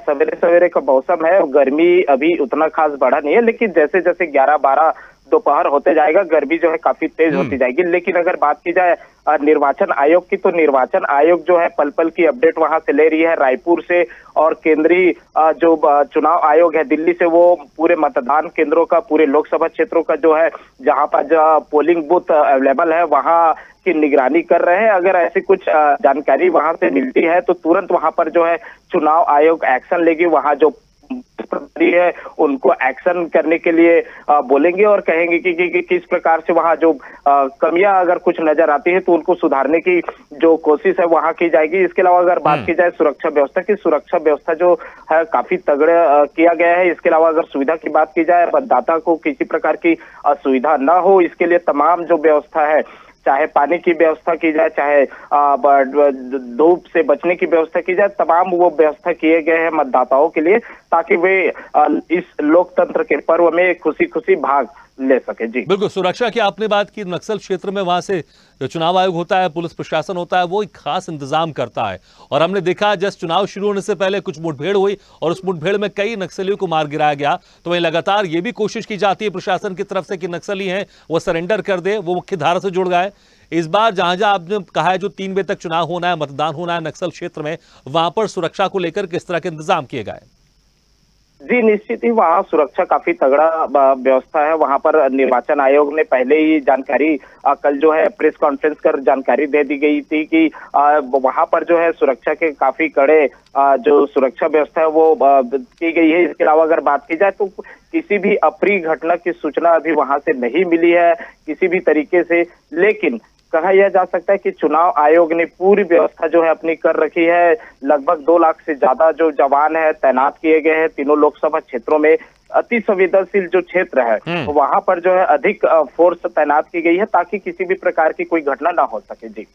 सवेरे सवेरे का मौसम है, गर्मी अभी उतना खास बढ़ा नहीं है, लेकिन जैसे जैसे 11-12 दोपहर होते जाएगा गर्मी जो है काफी तेज होती जाएगी। लेकिन अगर बात की जाए निर्वाचन आयोग की, तो निर्वाचन आयोग जो है पल पल की अपडेट वहां से ले रही है रायपुर से, और केंद्रीय जो चुनाव आयोग है दिल्ली से, वो पूरे मतदान केंद्रों का, पूरे लोकसभा क्षेत्रों का जो है जहां पर जो पोलिंग बूथ अवेलेबल है वहां की निगरानी कर रहे हैं। अगर ऐसी कुछ जानकारी वहां से मिलती है तो तुरंत वहां पर जो है चुनाव आयोग एक्शन लेगी, वहां जो है उनको एक्शन करने के लिए बोलेंगे और कहेंगे कि किस प्रकार से वहां जो कमियां अगर कुछ नजर आती है तो उनको सुधारने की जो कोशिश है वहां की जाएगी। इसके अलावा अगर बात की जाए सुरक्षा व्यवस्था की, सुरक्षा व्यवस्था जो है काफी तगड़ा किया गया है। इसके अलावा अगर सुविधा की बात की जाए, मतदाता को किसी प्रकार की असुविधा न हो इसके लिए तमाम जो व्यवस्था है, चाहे पानी की व्यवस्था की जाए, चाहे धूप से बचने की व्यवस्था की जाए, तमाम वो व्यवस्था किए गए हैं मतदाताओं के लिए, ताकि वे इस लोकतंत्र के पर्व में खुशी खुशी भाग ले सके। जी बिल्कुल, सुरक्षा की आपने बात की, नक्सल क्षेत्र में वहां से जो चुनाव आयोग होता है, पुलिस प्रशासन होता है, वो एक खास इंतजाम करता है। और हमने देखा जब चुनाव शुरू होने से पहले कुछ मुठभेड़ हुई और उस मुठभेड़ में कई नक्सलियों को मार गिराया गया, तो वहीं लगातार ये भी कोशिश की जाती है प्रशासन की तरफ से कि नक्सली हैं वो सरेंडर कर दे, वो मुख्य धारा से जुड़ गए। इस बार जहां जहां आपने कहा है जो 3 बजे तक चुनाव होना है, मतदान होना है नक्सल क्षेत्र में, वहां पर सुरक्षा को लेकर किस तरह के इंतजाम किए गए? जी निश्चित ही वहाँ सुरक्षा काफी तगड़ा व्यवस्था है। वहां पर निर्वाचन आयोग ने पहले ही जानकारी कल जो है प्रेस कॉन्फ्रेंस कर जानकारी दे दी गई थी कि वहां पर जो है सुरक्षा के काफी कड़े जो सुरक्षा व्यवस्था है वो की गई है। इसके अलावा अगर बात की जाए तो किसी भी अप्रिय घटना की सूचना अभी वहां से नहीं मिली है किसी भी तरीके से। लेकिन कहा यह जा सकता है कि चुनाव आयोग ने पूरी व्यवस्था जो है अपनी कर रखी है। लगभग 2 लाख से ज्यादा जो जवान है तैनात किए गए हैं तीनों लोकसभा क्षेत्रों में। अति संवेदनशील जो क्षेत्र है वहां पर जो है अधिक फोर्स तैनात की गई है ताकि किसी भी प्रकार की कोई घटना ना हो सके। जी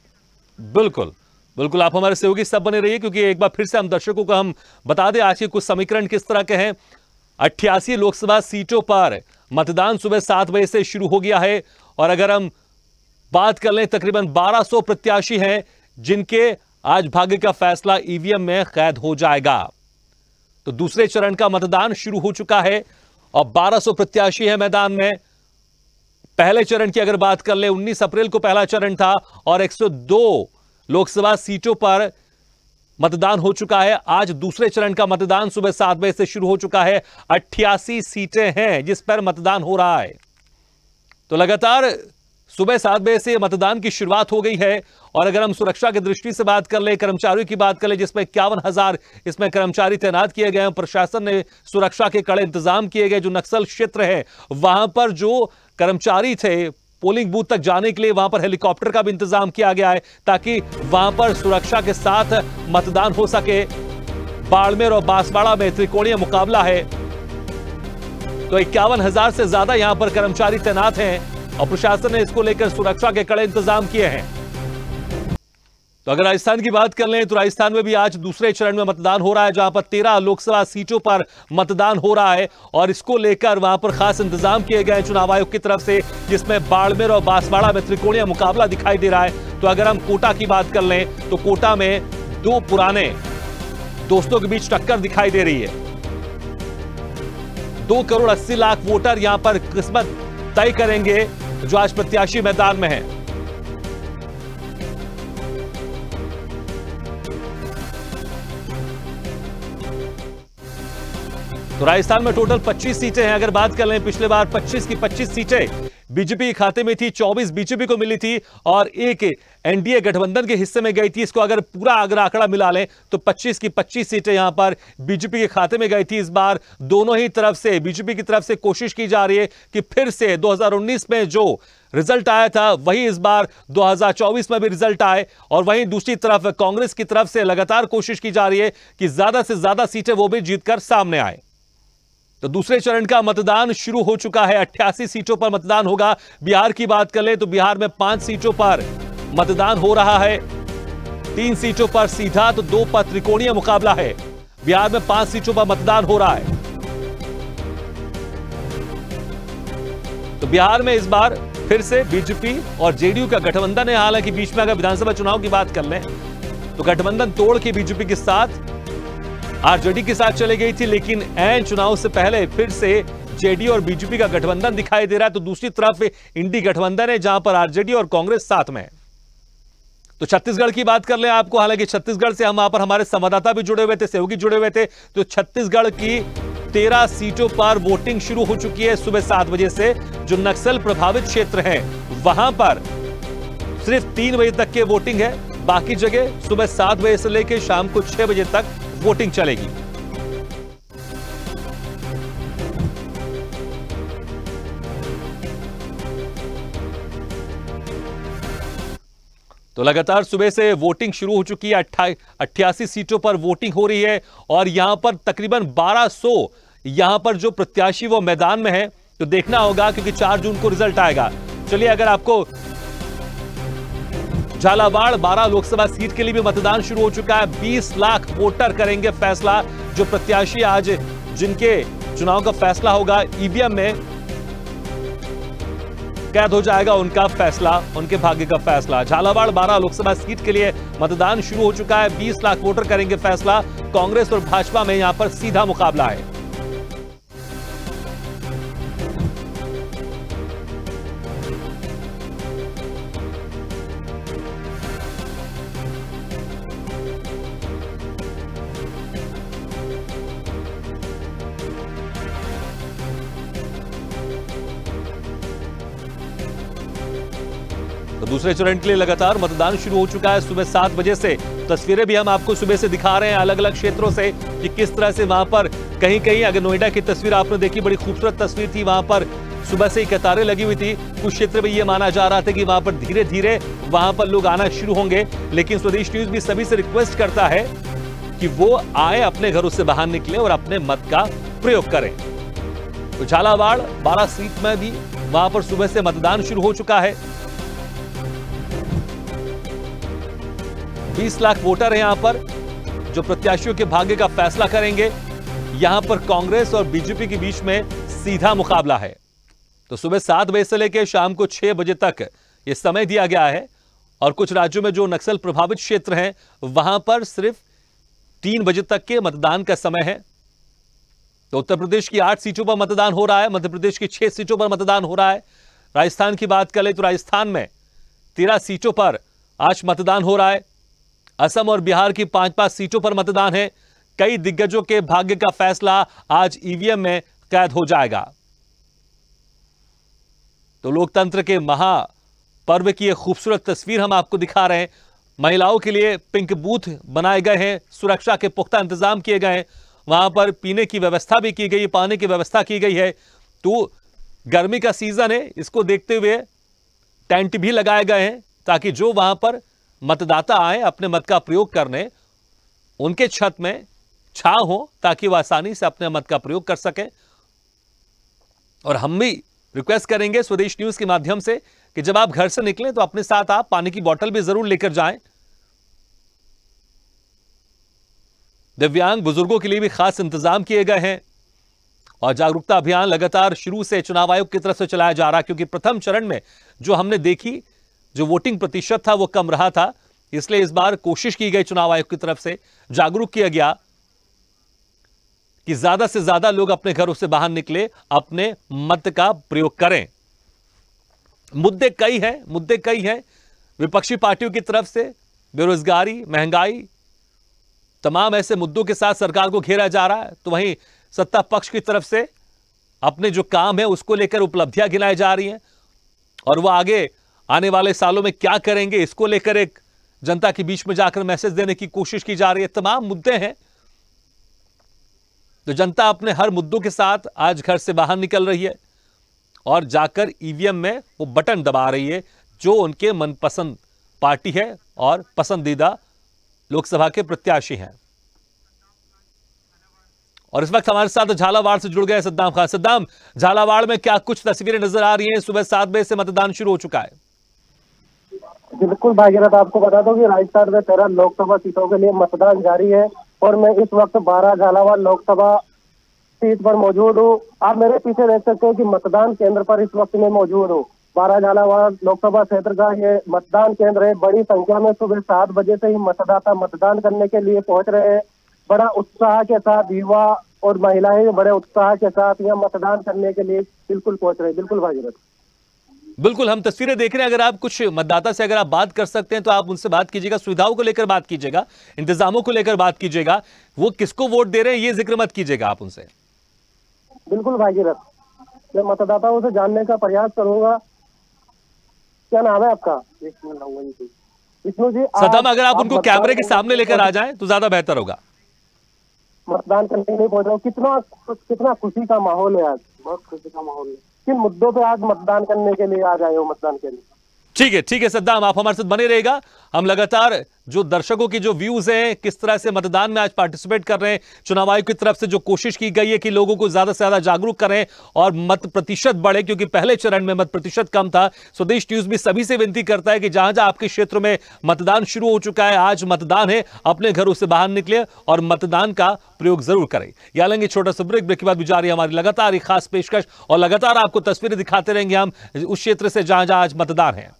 बिल्कुल बिल्कुल, आप हमारे सहयोगी सब बने रहिए, क्योंकि एक बार फिर से हम दर्शकों को हम बता दें आज के कुछ समीकरण किस तरह के हैं। 88 लोकसभा सीटों पर मतदान सुबह 7 बजे से शुरू हो गया है और अगर हम बात कर लें तकरीबन 1200 प्रत्याशी हैं जिनके आज भाग्य का फैसला ईवीएम में कैद हो जाएगा। तो दूसरे चरण का मतदान शुरू हो चुका है और 1200 प्रत्याशी हैं मैदान में। पहले चरण की अगर बात कर ले 19 अप्रैल को पहला चरण था और 102 लोकसभा सीटों पर मतदान हो चुका है। आज दूसरे चरण का मतदान सुबह 7 बजे से शुरू हो चुका है। 88 सीटें हैं जिस पर मतदान हो रहा है। तो लगातार सुबह 7 बजे से मतदान की शुरुआत हो गई है और अगर हम सुरक्षा की दृष्टि से बात कर ले, कर्मचारियों की बात कर ले, जिसमें 51,000 इसमें कर्मचारी तैनात किए गए हैं। प्रशासन ने सुरक्षा के कड़े इंतजाम किए गए। जो नक्सल क्षेत्र है वहां पर जो कर्मचारी थे पोलिंग बूथ तक जाने के लिए वहां पर हेलीकॉप्टर का भी इंतजाम किया गया है ताकि वहां पर सुरक्षा के साथ मतदान हो सके। बाड़मेर और बांसवाड़ा में त्रिकोणीय मुकाबला है तो 51,000 से ज्यादा यहां पर कर्मचारी तैनात हैं और प्रशासन ने इसको लेकर सुरक्षा के कड़े इंतजाम किए हैं। तो अगर राजस्थान की बात कर लें तो राजस्थान में भी आज दूसरे चरण में मतदान हो रहा है जहां पर 13 लोकसभा सीटों पर मतदान हो रहा है और इसको लेकर वहां पर खास इंतजाम किए गए हैं चुनाव आयोग की तरफ से, जिसमें बाड़मेर और बांसवाड़ा में त्रिकोणीय मुकाबला दिखाई दे रहा है। तो अगर हम कोटा की बात कर लें तो कोटा में 2 पुराने दोस्तों के बीच टक्कर दिखाई दे रही है। 2 करोड़ 80 लाख वोटर यहां पर किस्मत तय करेंगे जो आज प्रत्याशी मैदान में है। तो राजस्थान में टोटल 25 सीटें हैं। अगर बात कर लें पिछले बार 25 की 25 सीटें बीजेपी के खाते में थी, 24 बीजेपी को मिली थी और एक एनडीए गठबंधन के हिस्से में गई थी। इसको अगर पूरा अगर आंकड़ा मिला लें तो 25 की 25 सीटें यहां पर बीजेपी के खाते में गई थी। इस बार दोनों ही तरफ से बीजेपी की तरफ से कोशिश की जा रही है कि फिर से 2019 में जो रिजल्ट आया था वही इस बार 2024 में भी रिजल्ट आए और वहीं दूसरी तरफ कांग्रेस की तरफ से लगातार कोशिश की जा रही है कि ज्यादा से ज्यादा सीटें वो भी जीतकर सामने आए। तो दूसरे चरण का मतदान शुरू हो चुका है। 88 सीटों पर मतदान होगा। बिहार की बात कर ले तो बिहार में 5 सीटों पर मतदान हो रहा है। 3 सीटों पर सीधा तो 2 पर त्रिकोणीय मुकाबला है। बिहार में 5 सीटों पर मतदान हो रहा है। तो बिहार में इस बार फिर से बीजेपी और जेडीयू का गठबंधन है। हालांकि बीच में अगर विधानसभा चुनाव की बात कर लें तो गठबंधन तोड़ के बीजेपी के साथ आरजेडी के साथ चले गई थी, लेकिन ऐन चुनाव से पहले फिर से जेडीयू और बीजेपी का गठबंधन दिखाई दे रहा है। तो दूसरी तरफ इंडी गठबंधन है जहां पर आरजेडी और कांग्रेस साथ में है। तो छत्तीसगढ़ की बात कर लें आपको, हालांकि छत्तीसगढ़ से हम वहां पर हमारे संवाददाता भी जुड़े हुए थे, सहयोगी जुड़े हुए थे। तो छत्तीसगढ़ की 13 सीटों पर वोटिंग शुरू हो चुकी है सुबह 7 बजे से। जो नक्सल प्रभावित क्षेत्र हैं वहां पर सिर्फ 3 बजे तक के वोटिंग है। बाकी जगह सुबह 7 बजे से लेकर शाम को 6 बजे तक वोटिंग चलेगी। तो लगातार सुबह से वोटिंग शुरू हो चुकी है। 88 सीटों पर वोटिंग हो रही है और यहां पर तकरीबन 1200 यहां पर जो प्रत्याशी वो मैदान में है। तो देखना होगा क्योंकि 4 जून को रिजल्ट आएगा। चलिए अगर आपको झालावाड़ 12 लोकसभा सीट के लिए भी मतदान शुरू हो चुका है। 20 लाख वोटर करेंगे फैसला। जो प्रत्याशी आज जिनके चुनाव का फैसला होगा ईवीएम में कैद हो जाएगा उनका फैसला, उनके भाग्य का फैसला। झालावाड़ 12 लोकसभा सीट के लिए मतदान शुरू हो चुका है। 20 लाख वोटर करेंगे फैसला। कांग्रेस और भाजपा में यहां पर सीधा मुकाबला है। तो दूसरे चरण के लिए लगातार मतदान शुरू हो चुका है सुबह 7 बजे से। तस्वीरें भी हम आपको सुबह से दिखा रहे हैं अलग अलग क्षेत्रों से कि किस तरह से वहां पर कहीं कहीं अगर नोएडा की तस्वीर आपने देखी, बड़ी खूबसूरत तस्वीर थी, वहां पर सुबह से ही कतारें लगी हुई थी। कुछ क्षेत्र में यह माना जा रहा था कि वहां पर धीरे धीरे वहां पर लोग आना शुरू होंगे, लेकिन स्वदेश न्यूज भी सभी से रिक्वेस्ट करता है कि वो आए, अपने घरों से बाहर निकले और अपने मत का प्रयोग करें। तो झालावाड़ 12 सीट में भी वहां पर सुबह से मतदान शुरू हो चुका है। 20 लाख वोटर हैं यहां पर, जो प्रत्याशियों के भाग्य का फैसला करेंगे। यहां पर कांग्रेस और बीजेपी के बीच में सीधा मुकाबला है। तो सुबह 7 बजे से लेकर शाम को 6 बजे तक यह समय दिया गया है। और कुछ राज्यों में जो नक्सल प्रभावित क्षेत्र हैं, वहां पर सिर्फ 3 बजे तक के मतदान का समय है। तो उत्तर प्रदेश की 8 सीटों पर मतदान हो रहा है, मध्य प्रदेश की 6 सीटों पर मतदान हो रहा है। राजस्थान की बात करें तो राजस्थान में 13 सीटों पर आज मतदान हो रहा है। असम और बिहार की 5-5 सीटों पर मतदान है। कई दिग्गजों के भाग्य का फैसला आज ईवीएम में कैद हो जाएगा। तो लोकतंत्र के महापर्व की एक खूबसूरत तस्वीर हम आपको दिखा रहे हैं। महिलाओं के लिए पिंक बूथ बनाए गए हैं, सुरक्षा के पुख्ता इंतजाम किए गए हैं, वहां पर पीने की व्यवस्था भी की गई है, पानी की व्यवस्था की गई है। तो गर्मी का सीजन है, इसको देखते हुए टेंट भी लगाए गए हैं ताकि जो वहां पर मतदाता आए अपने मत का प्रयोग करने, उनके छत में छांव हो ताकि वह आसानी से अपने मत का प्रयोग कर सके। और हम भी रिक्वेस्ट करेंगे स्वदेश न्यूज के माध्यम से कि जब आप घर से निकलें तो अपने साथ आप पानी की बोतल भी जरूर लेकर जाएं। दिव्यांग बुजुर्गों के लिए भी खास इंतजाम किए गए हैं। और जागरूकता अभियान लगातार शुरू से चुनाव आयोग की तरफ से चलाया जा रहा है, क्योंकि प्रथम चरण में जो हमने देखी, जो वोटिंग प्रतिशत था वो कम रहा था। इसलिए इस बार कोशिश की गई चुनाव आयोग की तरफ से, जागरूक किया गया कि ज्यादा से ज्यादा लोग अपने घरों से बाहर निकले, अपने मत का प्रयोग करें। मुद्दे कई हैं विपक्षी पार्टियों की तरफ से। बेरोजगारी, महंगाई, तमाम ऐसे मुद्दों के साथ सरकार को घेरा जा रहा है। तो वहीं सत्ता पक्ष की तरफ से अपने जो काम है उसको लेकर उपलब्धियां गिनाई जा रही हैं, और वह आगे आने वाले सालों में क्या करेंगे इसको लेकर एक जनता के बीच में जाकर मैसेज देने की कोशिश की जा रही है। तमाम मुद्दे हैं। तो जनता अपने हर मुद्दों के साथ आज घर से बाहर निकल रही है और जाकर ईवीएम में वो बटन दबा रही है जो उनके मनपसंद पार्टी है और पसंदीदा लोकसभा के प्रत्याशी हैं। और इस वक्त हमारे साथ झालावाड़ से जुड़ गए सद्दाम खान। सद्दाम, झालावाड़ में क्या कुछ तस्वीरें नजर आ रही हैं? सुबह 7 बजे से मतदान शुरू हो चुका है। बिल्कुल भागीरथ, आपको बता दो कि राजस्थान में 13 लोकसभा सीटों के लिए मतदान जारी है और मैं इस वक्त 12 झालावाड़ लोकसभा सीट पर मौजूद हूँ। आप मेरे पीछे देख सकते हो कि मतदान केंद्र पर इस वक्त मैं मौजूद हूँ। 12 झालावाड़ लोकसभा क्षेत्र का ये मतदान केंद्र है। बड़ी संख्या में सुबह 7 बजे से ही मतदाता मतदान करने के लिए पहुंच रहे हैं। बड़ा उत्साह के साथ युवा और महिलाएं बड़े उत्साह के साथ यहाँ मतदान करने के लिए बिल्कुल पहुंच रहे हैं। बिल्कुल भागीरथ, बिल्कुल हम तस्वीरें देख रहे हैं। अगर आप कुछ मतदाता से अगर आप बात कर सकते हैं तो आप उनसे बात कीजिएगा, सुविधाओं को लेकर बात कीजिएगा, इंतजामों को लेकर बात कीजिएगा, वो किसको वोट दे रहे हैं ये जिक्र मत कीजिएगा आप उनसे। बिल्कुल भागीरथ, मैं मतदाताओं से जानने का प्रयास करूंगा। क्या नाम है आपका? विष्णु जी। सद्दाम, अगर आप उनको कैमरे के सामने लेकर आ जाएं तो ज्यादा बेहतर होगा। मतदान करने के लिए पहुंच रहा हूँ। कितना खुशी का माहौल है आज, बहुत खुशी का माहौल है। किन मुद्दों पे आज मतदान करने के लिए आ जाए हो मतदान के लिए? ठीक है सद्दाम, आप हमारे साथ बने रहेगा। हम लगातार जो दर्शकों की जो व्यूज हैं, किस तरह से मतदान में आज पार्टिसिपेट कर रहे हैं, चुनाव आयोग की तरफ से जो कोशिश की गई है कि लोगों को ज्यादा से ज्यादा जागरूक करें और मत प्रतिशत बढ़े, क्योंकि पहले चरण में मत प्रतिशत कम था। स्वदेश न्यूज भी सभी से विनती करता है कि जहां जहां आपके क्षेत्र में मतदान शुरू हो चुका है, आज मतदान है, अपने घरों से बाहर निकले और मतदान का प्रयोग जरूर करें। या लेंगे छोटा सा ब्रेक के बाद भी जारी हमारी लगातार एक खास पेशकश और लगातार आपको तस्वीरें दिखाते रहेंगे हम उस क्षेत्र से जहां जहां आज मतदान है।